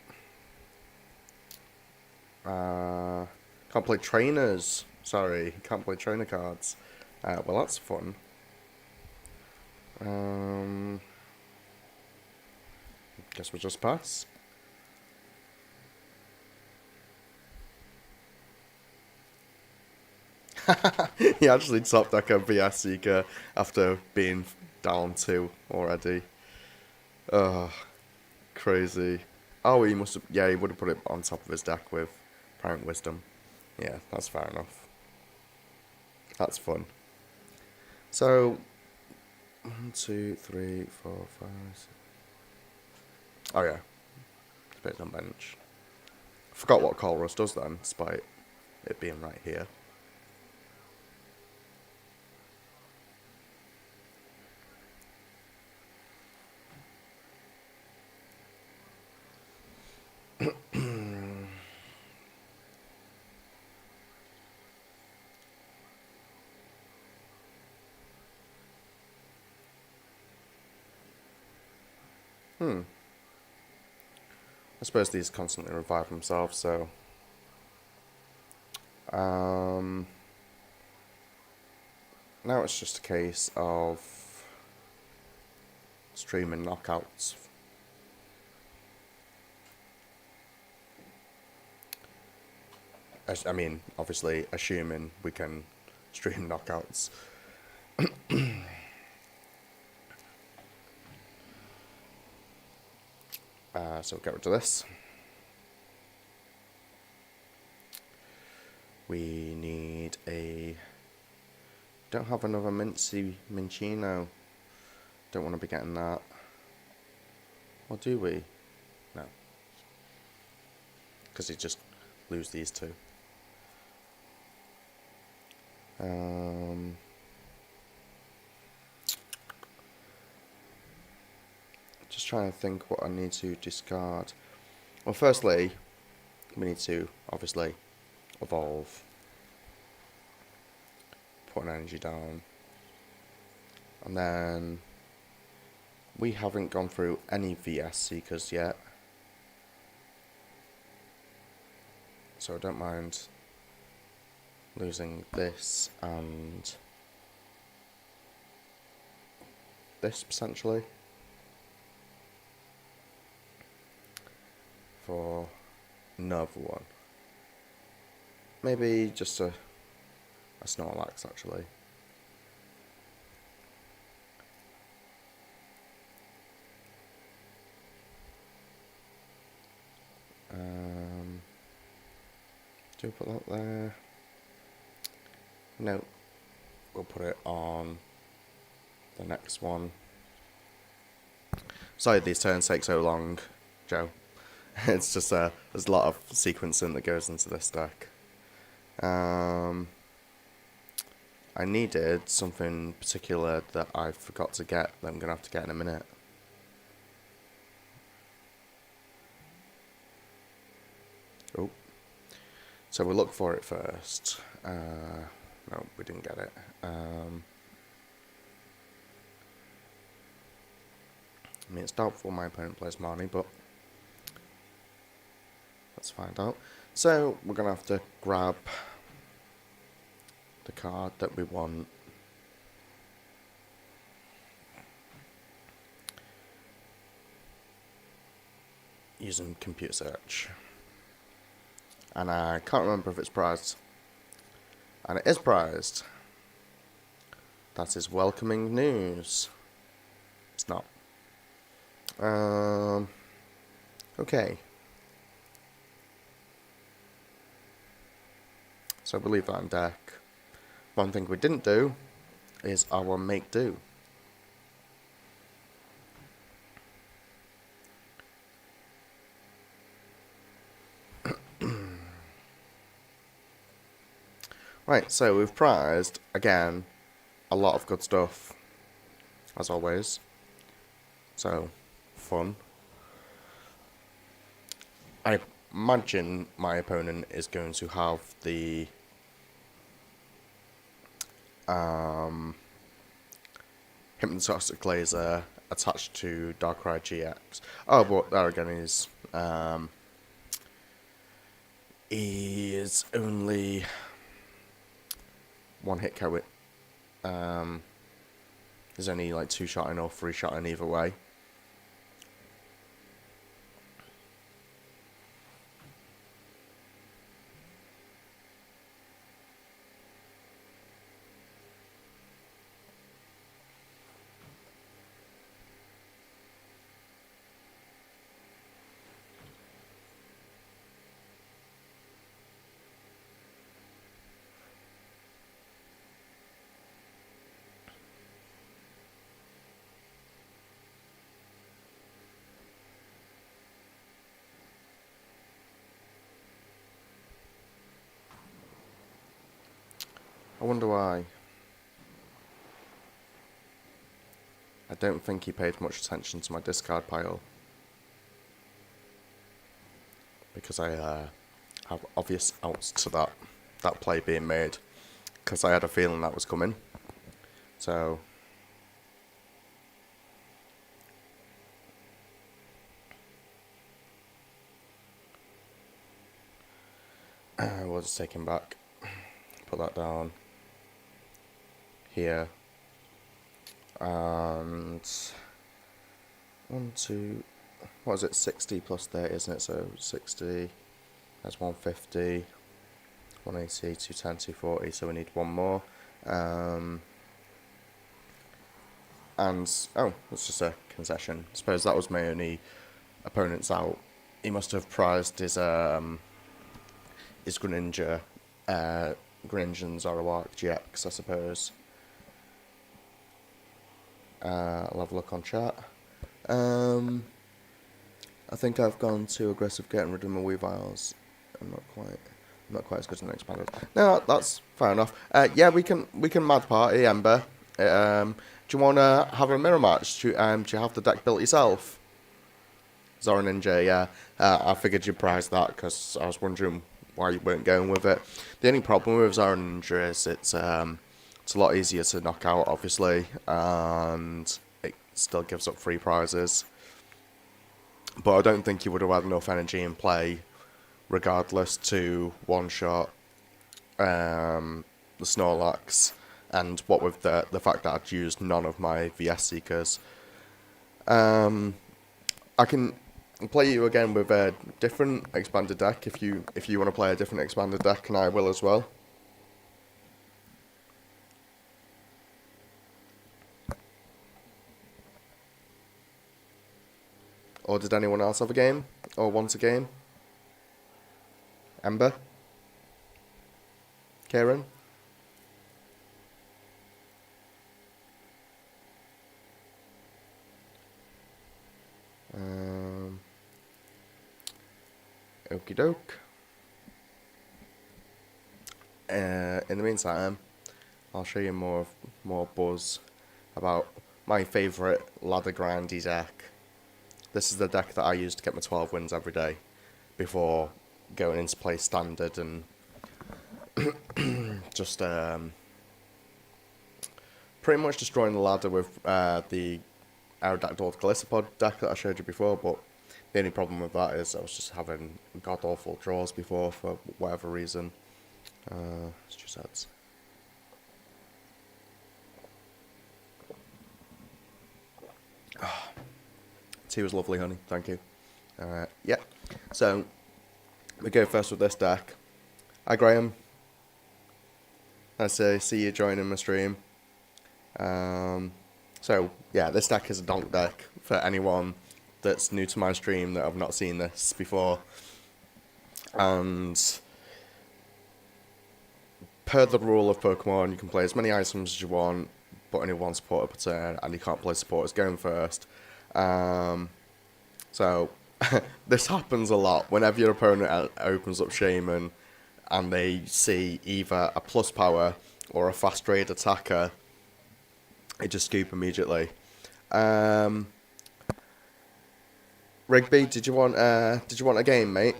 Can't play trainers. Sorry, can't play trainer cards. Well, that's fun. Guess we'll just pass. He actually top deck a VS Seeker after being down 2 already. Ugh, crazy. Oh, he must have. Yeah, he would have put it on top of his deck with Parent Wisdom. Yeah, that's fair enough. That's fun. So, 1, 2, 3, 4, 5, 6. Oh yeah, it's on bench. Forgot what Colrus does then, despite it being right here. I suppose these constantly revive themselves, so. Now it's just a case of streaming knockouts. I mean, obviously, assuming we can stream knockouts. So we'll get rid of this. We need a... Don't have another Mincino. Don't want to be getting that. Or do we? No. Because you just lose these two. Just trying to think what I need to discard. Well, firstly, we need to obviously evolve. Put an energy down. And then we haven't gone through any VS Seekers yet. So I don't mind losing this and this potentially for another one. Maybe just a Snorlax actually. Do we put that there? No. We'll put it on the next one. Sorry these turns take so long, Joe. It's just there's a lot of sequencing that goes into this deck. I needed something particular that I forgot to get that I'm going to have to get in a minute. Oh. So we'll look for it first. No, we didn't get it. I mean, it's doubtful my opponent plays Marnie, but let's find out. So we're going to have to grab the card that we want. Using computer search. And I can't remember if it's prized. And it is prized. That is welcoming news. It's not. Okay. So we'll leave that in deck. One thing we didn't do is our make do. Right, so we've prized, again, a lot of good stuff, as always. So, fun. I imagine my opponent is going to have the Hypnotoxic Laser attached to Darkrai GX. Oh, but there again is only one hit KO. There's only like 2-shotting or 3-shotting either way. I wonder why. I don't think he paid much attention to my discard pile. Because I have obvious outs to that play being made. Because I had a feeling that was coming. So... we'll just take him back. Put that down. Here. And... 1, 2... What is it? 60 plus 30, isn't it? So 60... That's 150... 180, 210, 240, so we need one more. And... Oh, it's just a concession. I suppose that was my only opponents out, he must have prized his Greninja, Greninja and Zoroark GX, I suppose. I'll have a look on chat. I think I've gone too aggressive getting rid of my Weaviles. I'm not quite as good as an expanded. No, that's fair enough. Yeah, we can mad party, Ember. Do you want to have a mirror match? Do you have the deck built yourself? Zora Ninja, yeah. I figured you'd prize that because I was wondering why you weren't going with it. The only problem with Zora Ninja is it's a lot easier to knock out, obviously, and it still gives up free prizes. But I don't think you would have had enough energy in play, regardless, to one-shot the Snorlax. And what with the fact that I'd used none of my VS Seekers. I can play you again with a different expanded deck if you want to play a different expanded deck, and I will as well. Or did anyone else have a game? Or want a game? Ember? Kieran? Okie doke. In the meantime, I'll show you more buzz about my favourite ladder grindy deck. This is the deck that I use to get my 12 wins every day before going into play standard and just pretty much destroying the ladder with the Aerodactyl Calistopod deck that I showed you before, but the only problem with that is I was just having god-awful draws before for whatever reason. It's just ads. Tea was lovely, honey. Thank you. Yeah. So, we go first with this deck. Hi, Graham. I see you joining my stream. So, yeah, this deck is a donk deck for anyone that's new to my stream that have not seen this before. And per the rule of Pokemon, you can play as many items as you want, but only one supporter per turn, and you can't play supporters going first. So, this happens a lot. Whenever your opponent opens up Shaman and they see either a plus power or a fast raid attacker, they just scoop immediately. Rigby, did you want a game, mate?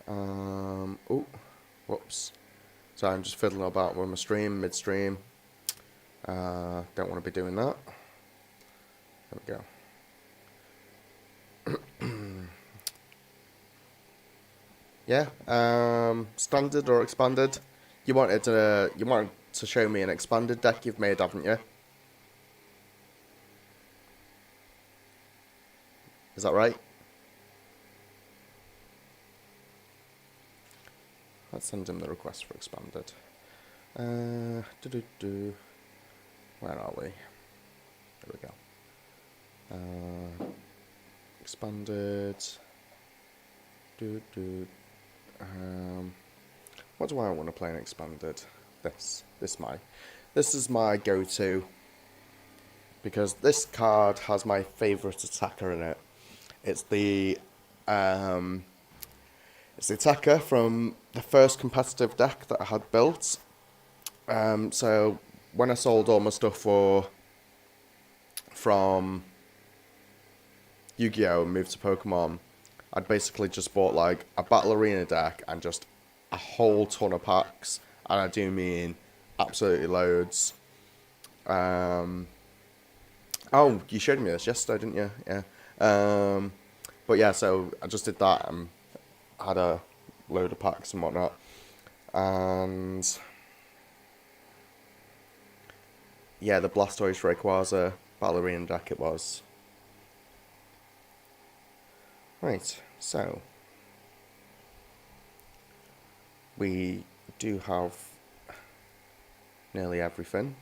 Oh, whoops. So I'm just fiddling about with my stream, mid-stream. Don't want to be doing that. There we go. Yeah, standard or expanded? You wanted to show me an expanded deck you've made, haven't you? Is that right? Let's send him the request for expanded. Where are we? There we go. Expanded. What do I want to play in expanded? This is my go-to, because this card has my favourite attacker in it. It's the attacker from the first competitive deck that I had built. So when I sold all my stuff from Yu-Gi-Oh! And moved to Pokemon, I'd basically just bought like a Battle Arena deck and just a whole ton of packs, and I do mean absolutely loads. Oh, you showed me this yesterday, didn't you? Yeah. But yeah, so I just did that and had a load of packs and whatnot. And yeah, the Blastoise Rayquaza Battle Arena deck it was. Right, so we do have nearly everything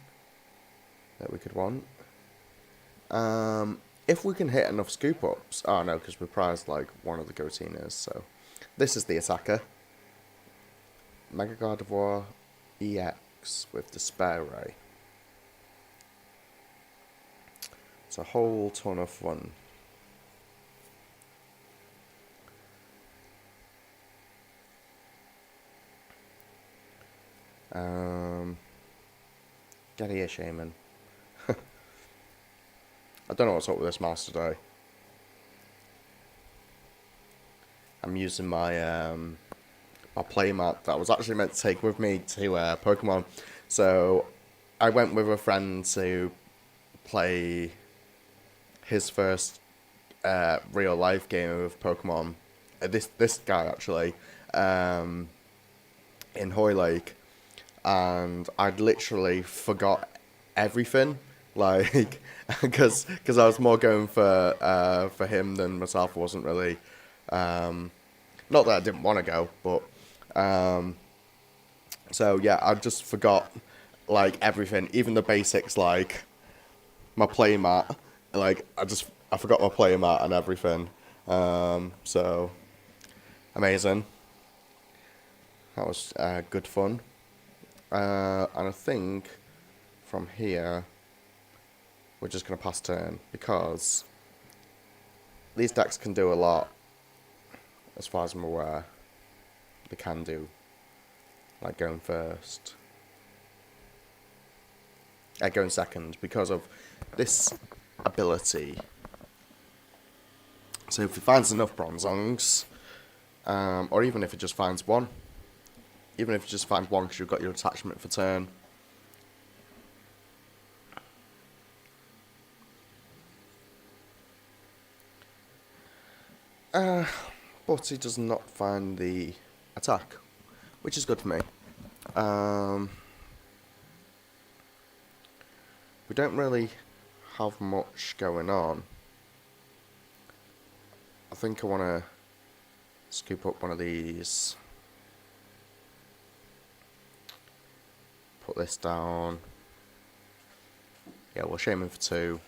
that we could want. If we can hit enough scoop ups, oh no, because we prized like one of the Gotinas, so this is the attacker. Mega Gardevoir EX with Despair Ray. It's a whole ton of fun. Get here, Shaman. I don't know what's up with this mouse today. I'm using my my playmat that I was actually meant to take with me to Pokemon. So I went with a friend to play his first real life game of Pokemon. This guy actually in Hoylake, and I'd literally forgot everything. Like, because I was more going for him than myself. I wasn't really, not that I didn't want to go, but so yeah, I just forgot like everything, even the basics, like my playmat. Like I forgot my playmat and everything. So amazing. That was good fun. And I think from here we're just going to pass turn, because these decks can do a lot, as far as I'm aware. They can do, like going first, going second, because of this ability. So if it finds enough Bronzongs, or even if it just finds one, even if you just find one because you've got your attachment for turn, but he does not find the attack, which is good for me. We don't really have much going on. I think I want to scoop up one of these. Put this down. Yeah, we'll shame him for 2.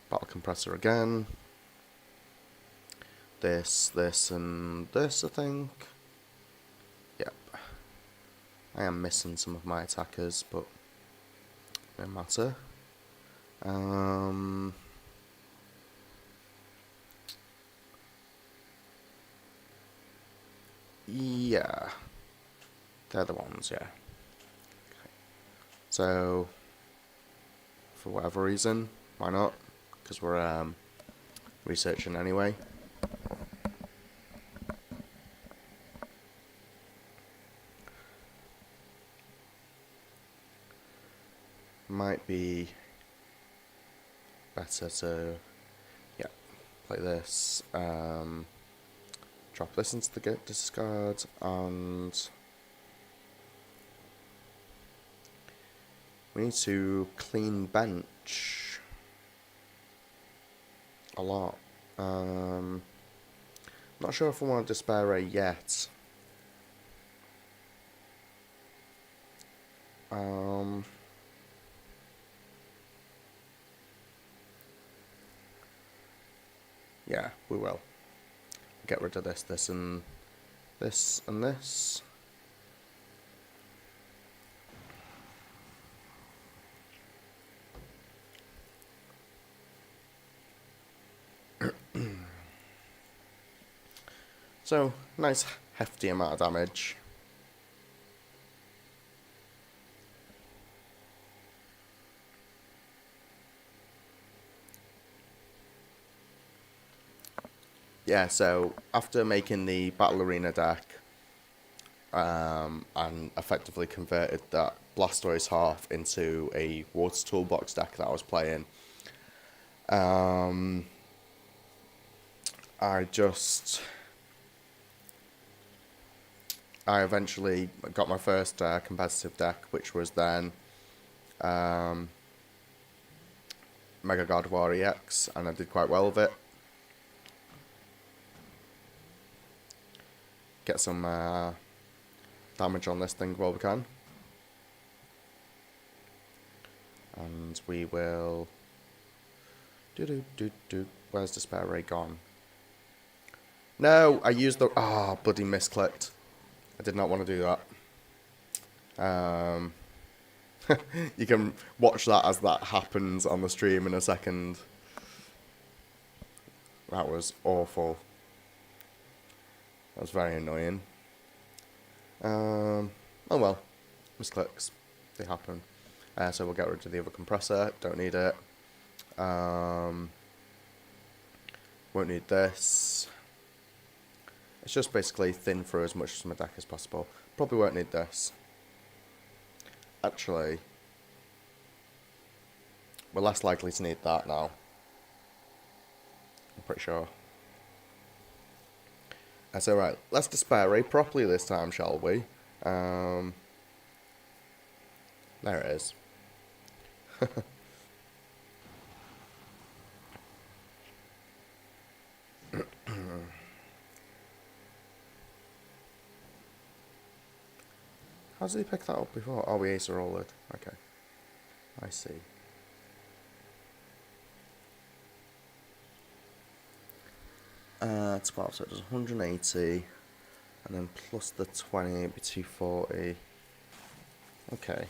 Battle compressor again. This, and this, I think. Yep. I am missing some of my attackers, but no matter. Yeah. They're the ones, yeah. Okay. So, for whatever reason, why not? Because we're researching anyway. Might be better to, yeah, play this. Drop this into the discard, and we need to clean bench a lot. Not sure if I want to Despair Ray yet. Yeah, we will. Get rid of this, and this, and this. So, nice hefty amount of damage. Yeah, so after making the Battle Arena deck, and effectively converted that Blastoise half into a Water Toolbox deck that I was playing, I eventually got my first competitive deck, which was then Mega Gardevoir EX, and I did quite well with it. get some damage on this thing while we can. And we will... Where's Despair Ray gone? No, I used the... Ah, bloody misclicked. I did not want to do that. You can watch that as that happens on the stream in a second. That was awful. That was very annoying. Oh well, misclicks, they happen. So we'll get rid of the other compressor, don't need it. Won't need this. It's just basically thin through as much of my deck as possible. Probably won't need this. Actually, we're less likely to need that now. I'm pretty sure. So right, let's Despair Ray properly this time, shall we? There it is. How did he pick that up before? Oh, we ace rolled it. Okay. I see. It's 12, so it does 180. And then plus the 20, it'd be 240. Okay.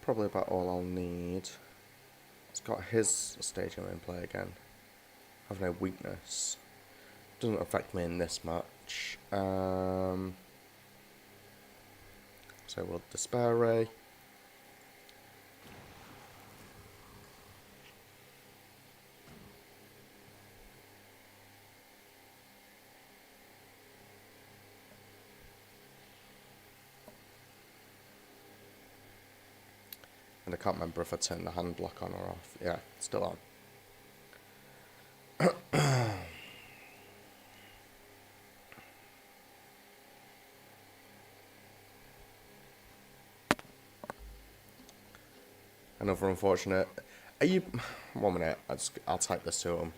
Probably about all I'll need. It's got his staging in play again. Have no weakness. Doesn't affect me in this much. So we'll Despair Ray. And I can't remember if I turned the hand block on or off. Yeah, it's still on. Another unfortunate. Are you... 1 minute, I'll type this to him.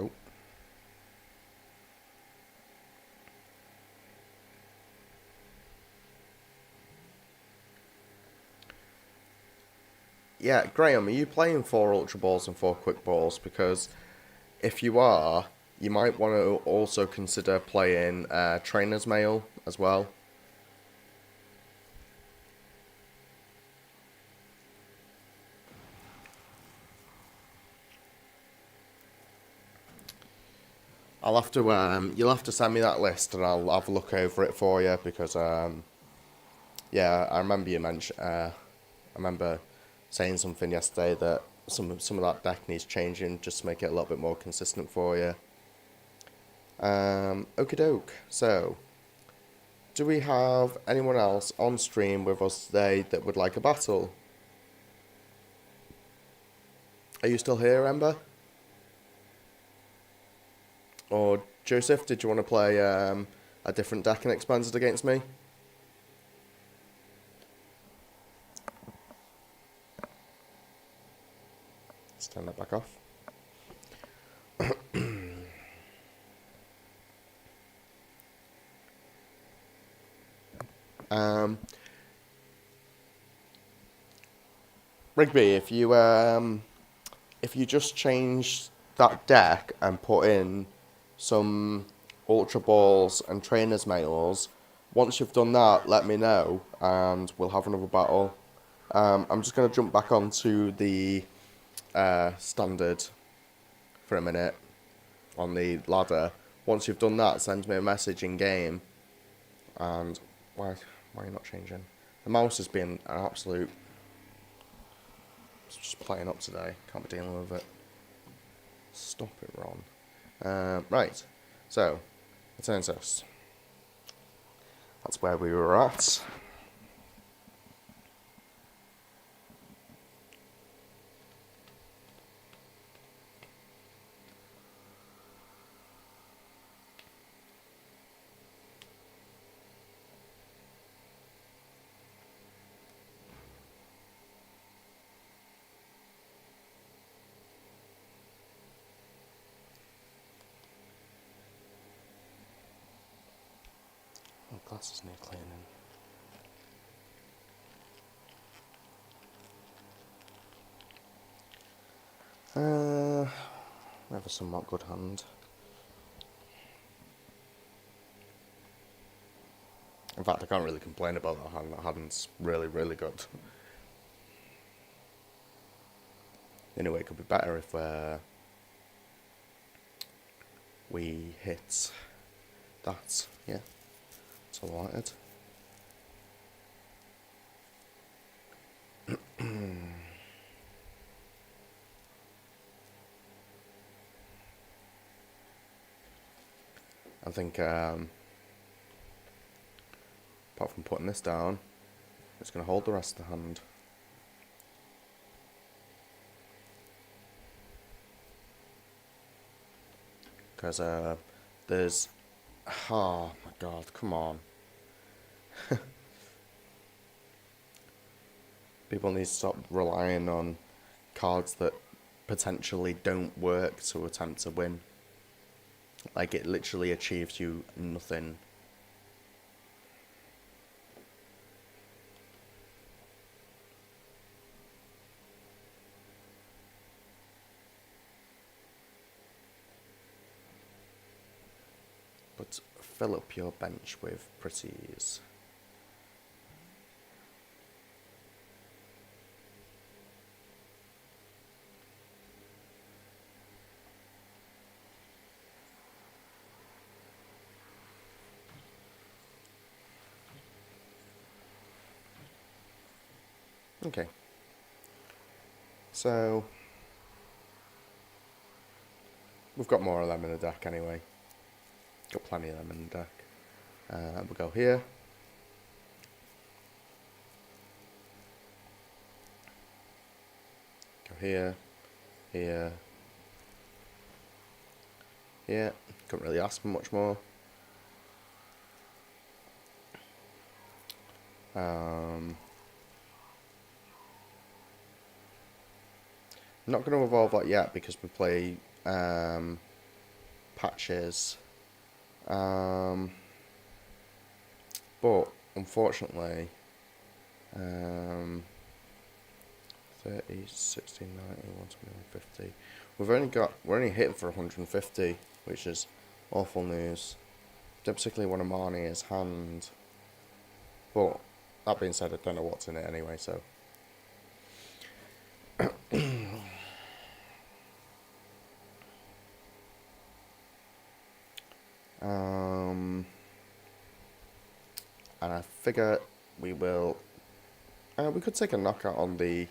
Oh. Yeah, Graham, are you playing 4 Ultra Balls and 4 Quick Balls? Because if you are, you might want to also consider playing Trainer's Mail as well. I'll have to, you'll have to send me that list and I'll have a look over it for you because, yeah, I remember you mentioned, I remember saying something yesterday that some of that deck needs changing just to make it a little bit more consistent for you. Okie doke. So, do we have anyone else on stream with us today that would like a battle? Are you still here, Ember? Or Joseph, did you want to play a different deck and expanded against me? Let's turn that back off. Rigby, if you just change that deck and put in some Ultra Balls and Trainer's Mails, once you've done that, let me know and we'll have another battle. I'm just going to jump back onto the standard for a minute on the ladder. Once you've done that, send me a message in game. And why are you not changing? The mouse has been an absolute... It's just playing up today. Can't be dealing with it. Stop it, Ron. Right. So, Eternus. That's where we were at. Oh, glasses need cleaning. We have a somewhat good hand. In fact, I can't really complain about that hand. That hand's really, really good. Anyway, it could be better if we hit that. Yeah, that's all I wanted. I think, apart from putting this down, it's going to hold the rest of the hand. Because there's... Oh my god, come on. People need to stop relying on cards that potentially don't work to attempt to win. Like, it literally achieves you nothing. But fill up your bench with pretties. Okay. So, we've got more of them in the deck anyway. Got plenty of them in the deck. We'll go here. Go here. Here. Here. Couldn't really ask for much more. I'm not going to evolve that yet because we play patches. But unfortunately, 30, 60, 90, 150. We're only hitting for 150, which is awful news. Don't particularly want to Marnie's hand. But that being said, I don't know what's in it anyway, so. And I figure we will. We could take a knockout on that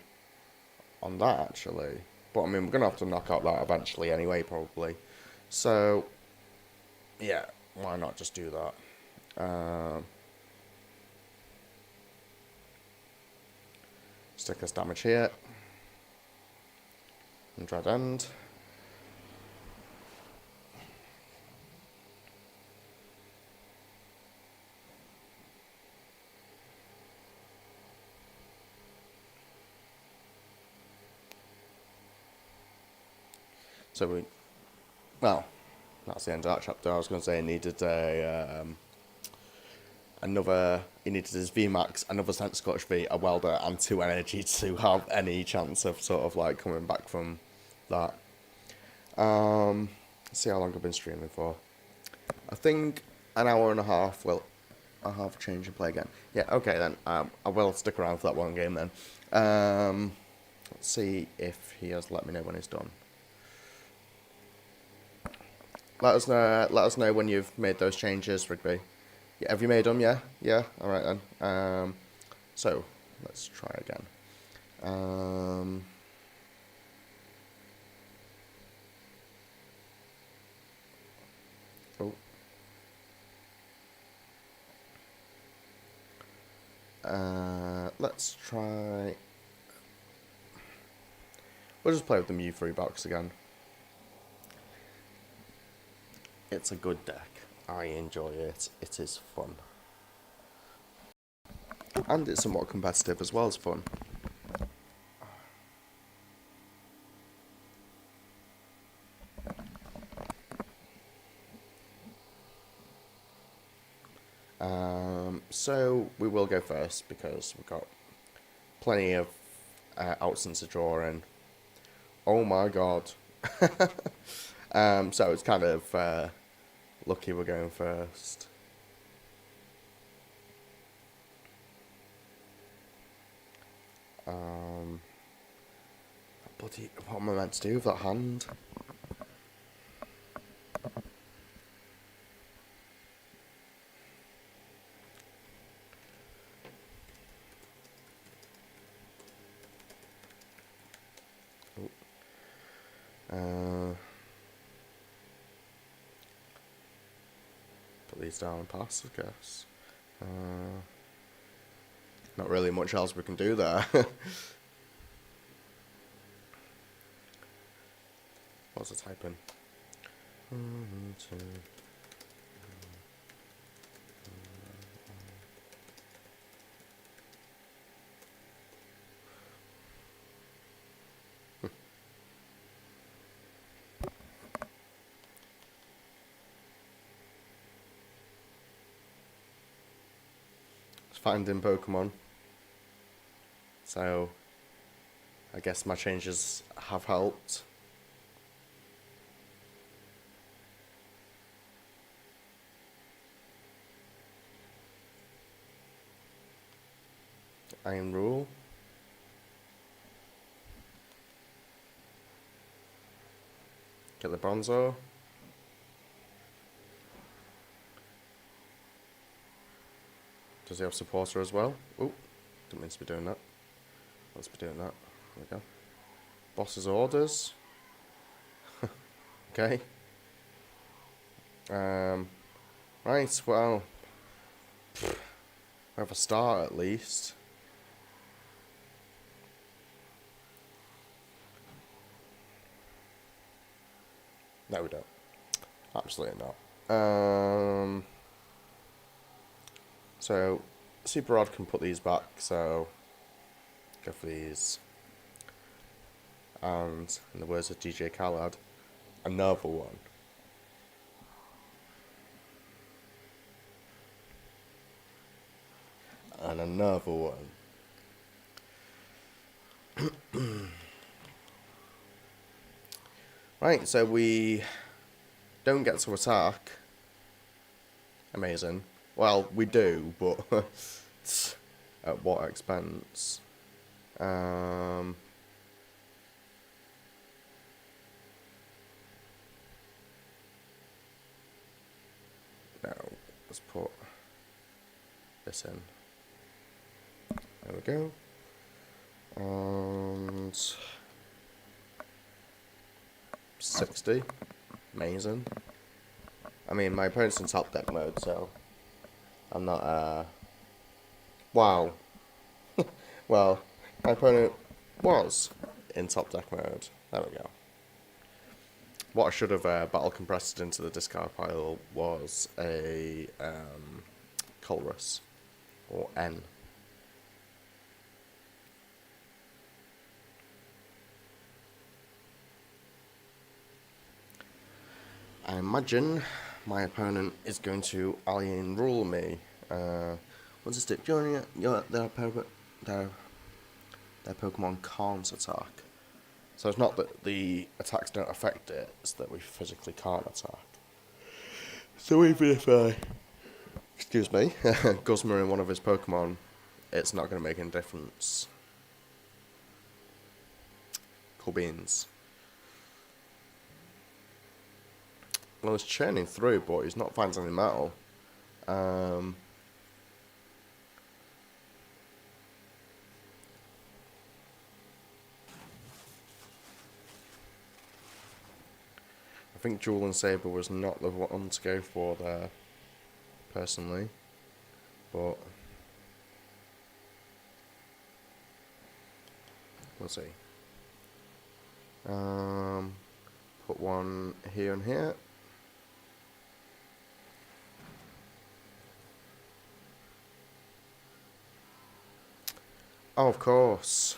actually, but I mean we're gonna have to knock out that eventually anyway, probably. So, yeah, why not just do that? Stick this damage here. And dread end. So well, that's the end of that chapter. I was going to say he needed he needed his VMAX, another Scottish V, a welder, and 2 energy to have any chance of sort of like coming back from that. Let's see how long I've been streaming for. I think an hour and a half. Well, I'll have a change and play again. Yeah, okay then. I will stick around for that one game then. Let's see if he has let me know when he's done. Let us know when you've made those changes, Rigby. Yeah, have you made them? Yeah? Yeah? Alright then. So, let's try again. Oh. Let's try... We'll just play with the Mew 3 box again. It's a good deck. I enjoy it. It is fun. And it's somewhat competitive as well as fun. So we will go first because we've got plenty of outs to draw in. Oh my god. So it's kind of lucky we're going first. Bloody, what am I meant to do with that hand? Put these down and pass, I guess. Not really much else we can do there. What's the typing? Finding Pokemon. So, I guess my changes have helped. Iron Rule. Get the Bronzo. Does he have Supporter as well? Oh, didn't mean to be doing that. Let's be doing that. There we go. Boss's Orders. Okay. Right, well. We have a start at least. No, we don't. Absolutely not. So, Super Rod can put these back, so go for these. And, in the words of DJ Khaled, another one. And another one. Right, so we don't get to attack. Amazing. Well, we do, but at what expense? No, let's put this in. There we go. And 60. Amazing. I mean, my opponent's in top deck mode, so I'm not, wow. Well, my opponent was in top deck mode. There we go. What I should have battle compressed into the discard pile was a Colress, or N. I imagine my opponent is going to Alien Rule me. What's this do? During their Pokemon can't attack. So it's not that the attacks don't affect it, it's that we physically can't attack. So even if excuse me, Guzma in one of his Pokemon, it's not going to make any difference. Cool beans. Well, he's churning through, but he's not finding any metal. I think Jewel and Saber was not the one to go for there, personally. But we'll see. Put one here and here. Oh, of course.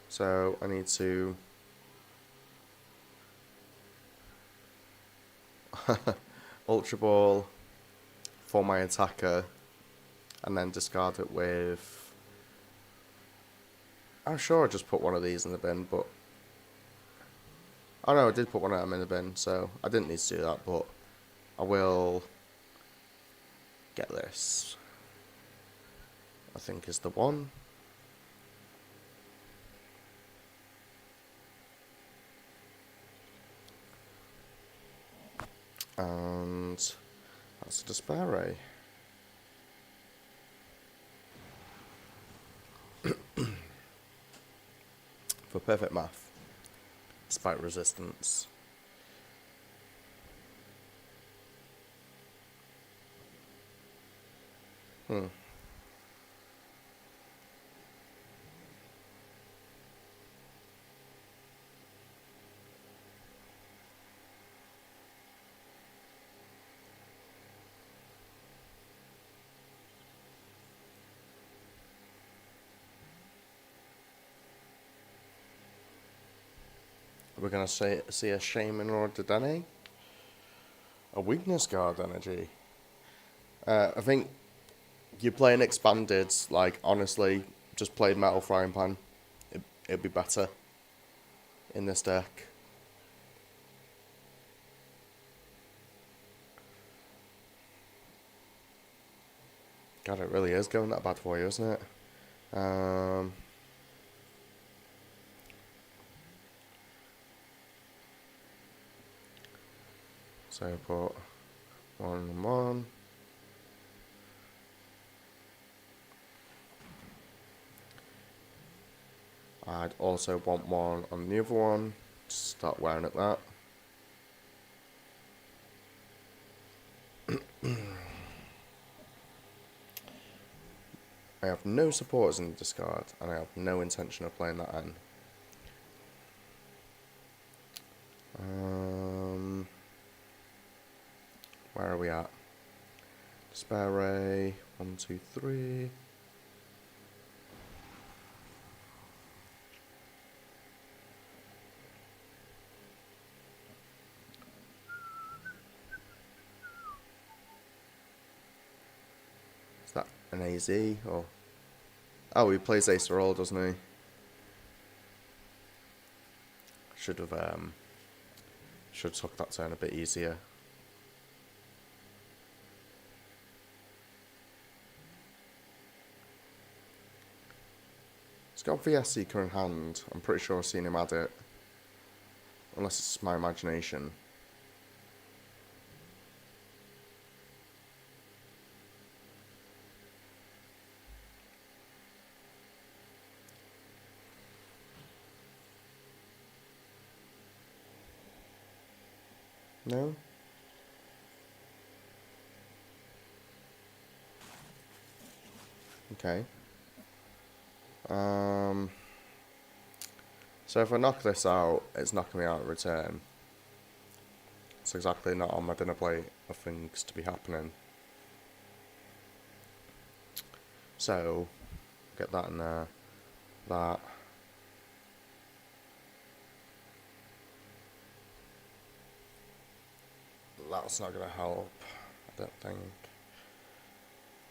So I need to Ultra Ball for my attacker and then discard it with... I'm sure I just put one of these in the bin, but... Oh no, I did put one of them in the bin, so I didn't need to do that, but I will get this. I think is the one. And that's a Despair Ray. For perfect math, despite resistance. We're going to see a Shaman or a Dedenne. A Weakness Guard energy. I think you're playing Expanded, like, honestly, just play Metal Frying Pan. It'd be better in this deck. God, it really is going that bad for you, isn't it? So put 1 and 1. I'd also want one on the other one. Just start wearing at that. I have no supporters in the discard, and I have no intention of playing that in. Where are we at? Despair Ray, 1, 2, 3. Is that an AZ or? Oh, he plays Ace Roll, doesn't he? Should have took that turn a bit easier. He's got VS Seeker in hand. I'm pretty sure I've seen him add it. Unless it's my imagination. No? Okay. So if I knock this out, it's knocking me out in return. It's exactly not on my dinner plate of things to be happening. So, get that in there. That. That's not going to help, I don't think.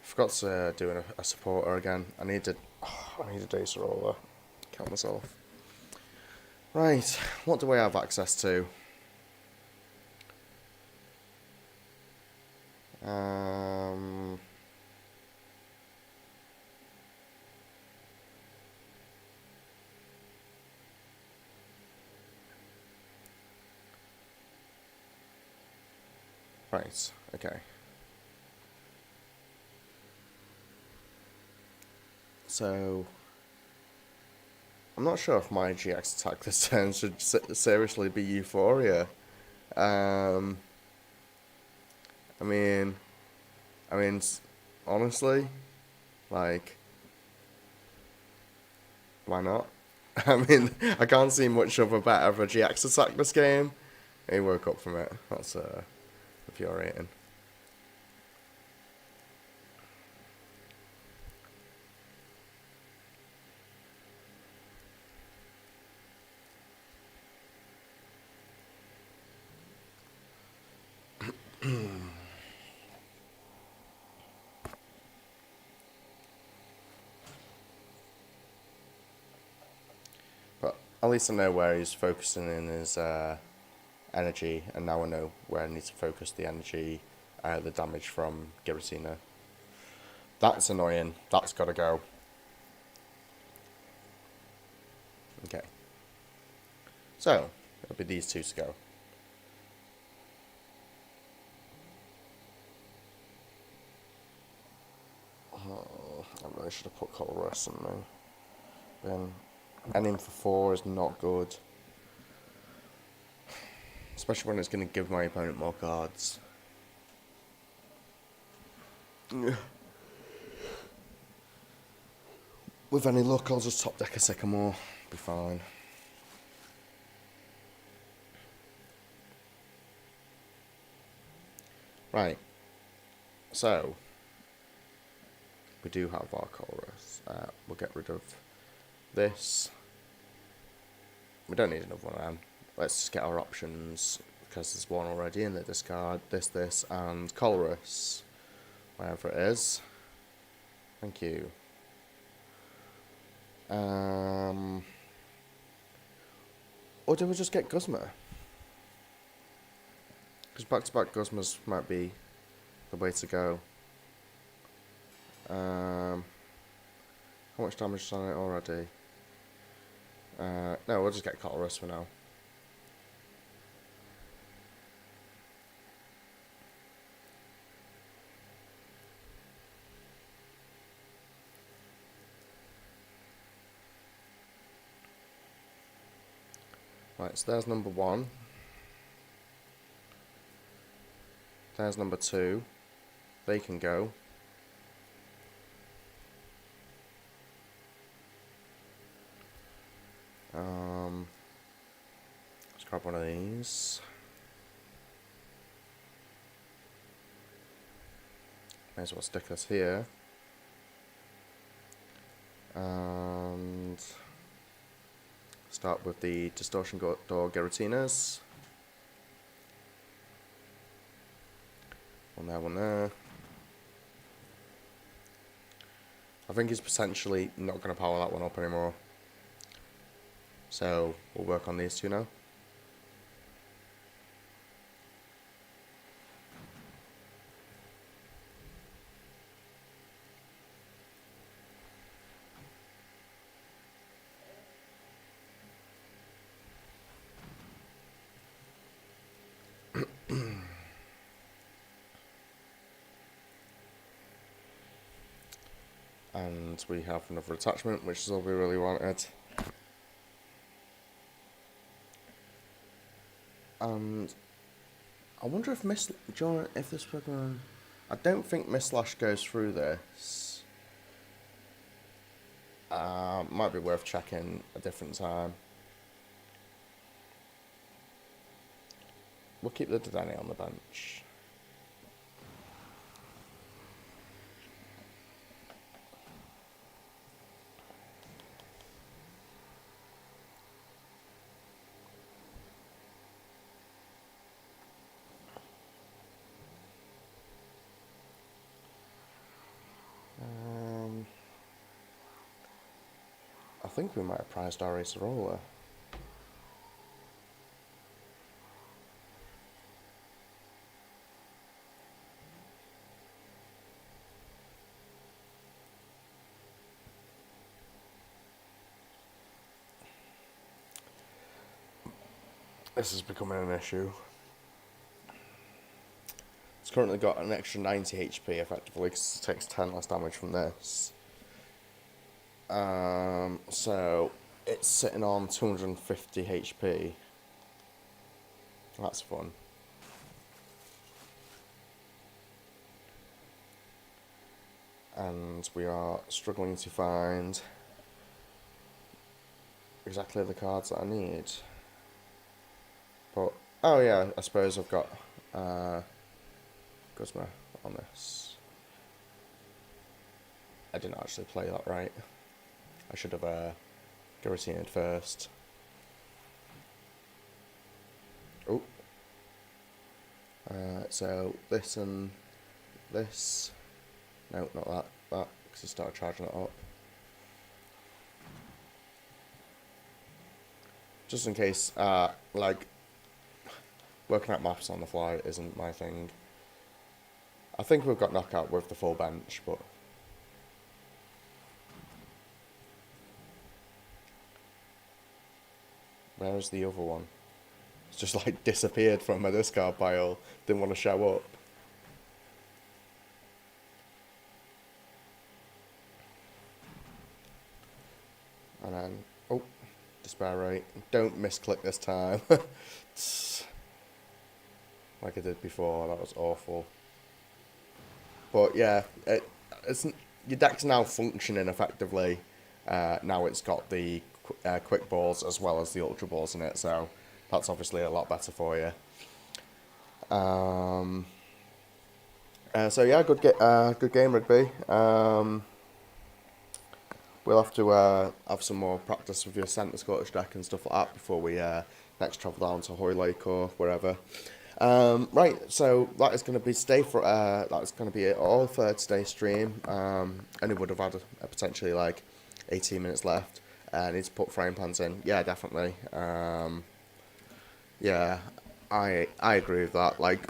Forgot to do a supporter again. I needed Ace Roller. Count myself. Right, what do I have access to? Right, okay. So I'm not sure if my GX attack this turn should seriously be Euphoria. Um, I mean, I mean, honestly, like, why not? I mean, I can't see much of a better of a GX attack this game. He woke up from it. That's infuriating. But at least I know where he's focusing in his energy, and now I know where I need to focus the energy, the damage from Giratina. That's annoying. That's got to go. Okay. So, it'll be these two to go. Oh, I really should have put Colress in me. Then, ending for 4 is not good. Especially when it's going to give my opponent more cards. With any luck, I'll just top deck a Sycamore. Be fine. Right. So, we do have our Colress. We'll get rid of this. We don't need another one of them. Let's just get our options, because there's one already in the discard. This, and Colress. Wherever it is. Thank you. Or do we just get Guzma? Because back-to-back Guzmas might be the way to go. How much damage is on it already? No, we'll just get Colress for now. Right, so there's number 1. There's number 2. They can go. Let's grab one of these. May as well stick this here. And start with the Distortion Door Giratinas. One there. I think he's potentially not going to power that one up anymore. So we'll work on these two now. And we have another attachment, which is all we really wanted. And I wonder if if this Pokemon, I don't think Misslash goes through this. Might be worth checking a different time. We'll keep the Dedenne on the bench. I think we might have prized our Acerola. This is becoming an issue. It's currently got an extra 90 HP effectively because it takes 10 less damage from this. So it's sitting on 250 HP. That's fun. And we are struggling to find exactly the cards that I need. But, oh yeah, I suppose I've got Guzma on this. I didn't actually play that right. I should have guillotined first. Oh. So this and this. No, not that. That, because he started charging it up. Just in case, like, working out maps on the fly isn't my thing. I think we've got knockout with the full bench, but... Where's the other one? It's just like disappeared from my discard pile. Didn't want to show up. And then, oh, despair rate. Don't misclick this time. Like I did before, that was awful. But yeah, it's your deck's now functioning effectively. Now it's got the quick balls as well as the ultra balls in it, so that's obviously a lot better for you. So yeah, good game, Rugby. We'll have to have some more practice with your centre Scottish deck and stuff like that before we next travel down to Hoylake or wherever. Right, so that is going to be that's going to be it all for today's stream. Only would have had potentially like 18 minutes left. Need to put frying pans in. Yeah, definitely. Yeah, I agree with that. Like,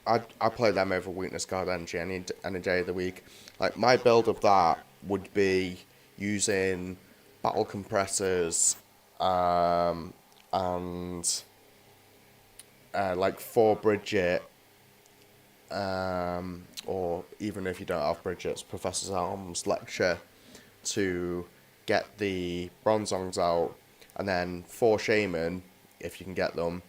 I play them over weakness guard energy any day of the week. Like, my build of that would be using battle compressors and like 4 Bridget, or even if you don't have Bridget's, Professor's Arms Lecture to get the Bronzongs out, and then 4 Shaman if you can get them.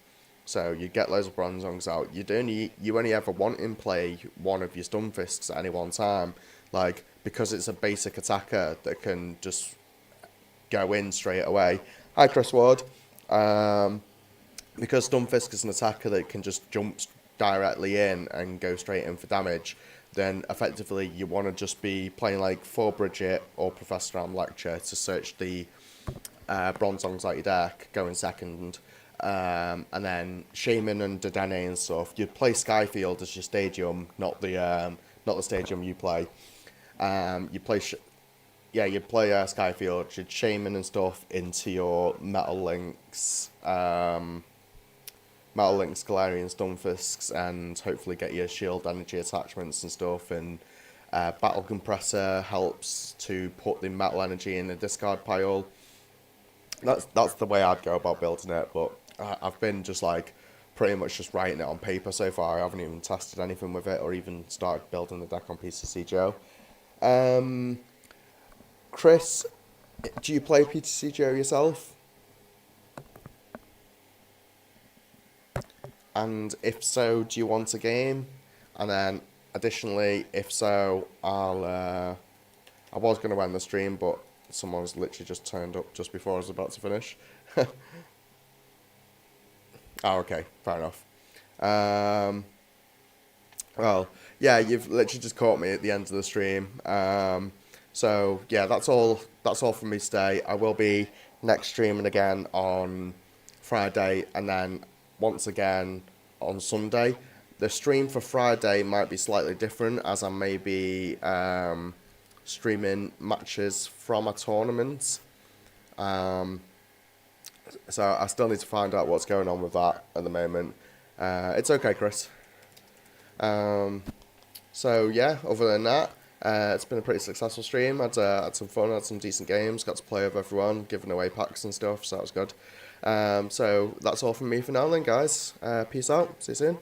So you get loads of Bronzongs out. You only ever want in play one of your Stunfisks at any one time, like, because it's a basic attacker that can just go in straight away. Hi, Chris Ward. Because Stunfisk is an attacker that can just jump directly in and go straight in for damage, then effectively you want to just be playing like 4 Bridget or Professor Arm Lecture to search the Bronzongs out your deck, go in second. And then Shaman and Dedenne and stuff. You'd play Skyfield as your stadium, not the stadium you play. You play Skyfield, you'd Shaman and stuff into your Metal Links, Galarian Stunfisks, and hopefully get your shield energy attachments and stuff. And Battle Compressor helps to put the metal energy in the discard pile. That's the way I'd go about building it, but I've been just like pretty much just writing it on paper so far. I haven't even tested anything with it or even started building the deck on PTC Joe. Chris, do you play PTC Joe yourself? And if so, do you want a game? And then additionally, if so, I was going to end the stream, but someone's literally just turned up just before I was about to finish. Oh, okay, fair enough. Well, yeah, you've literally just caught me at the end of the stream. So yeah, that's all from me today. I will be next streaming again on Friday, and then once again on Sunday. The stream for Friday might be slightly different, as I may be streaming matches from a tournament. So I still need to find out what's going on with that at the moment. It's okay, Chris. So yeah, other than that, it's been a pretty successful stream. Had some fun, had some decent games, got to play with everyone, giving away packs and stuff, so that was good. So that's all from me for now then, guys. Peace out, see you soon.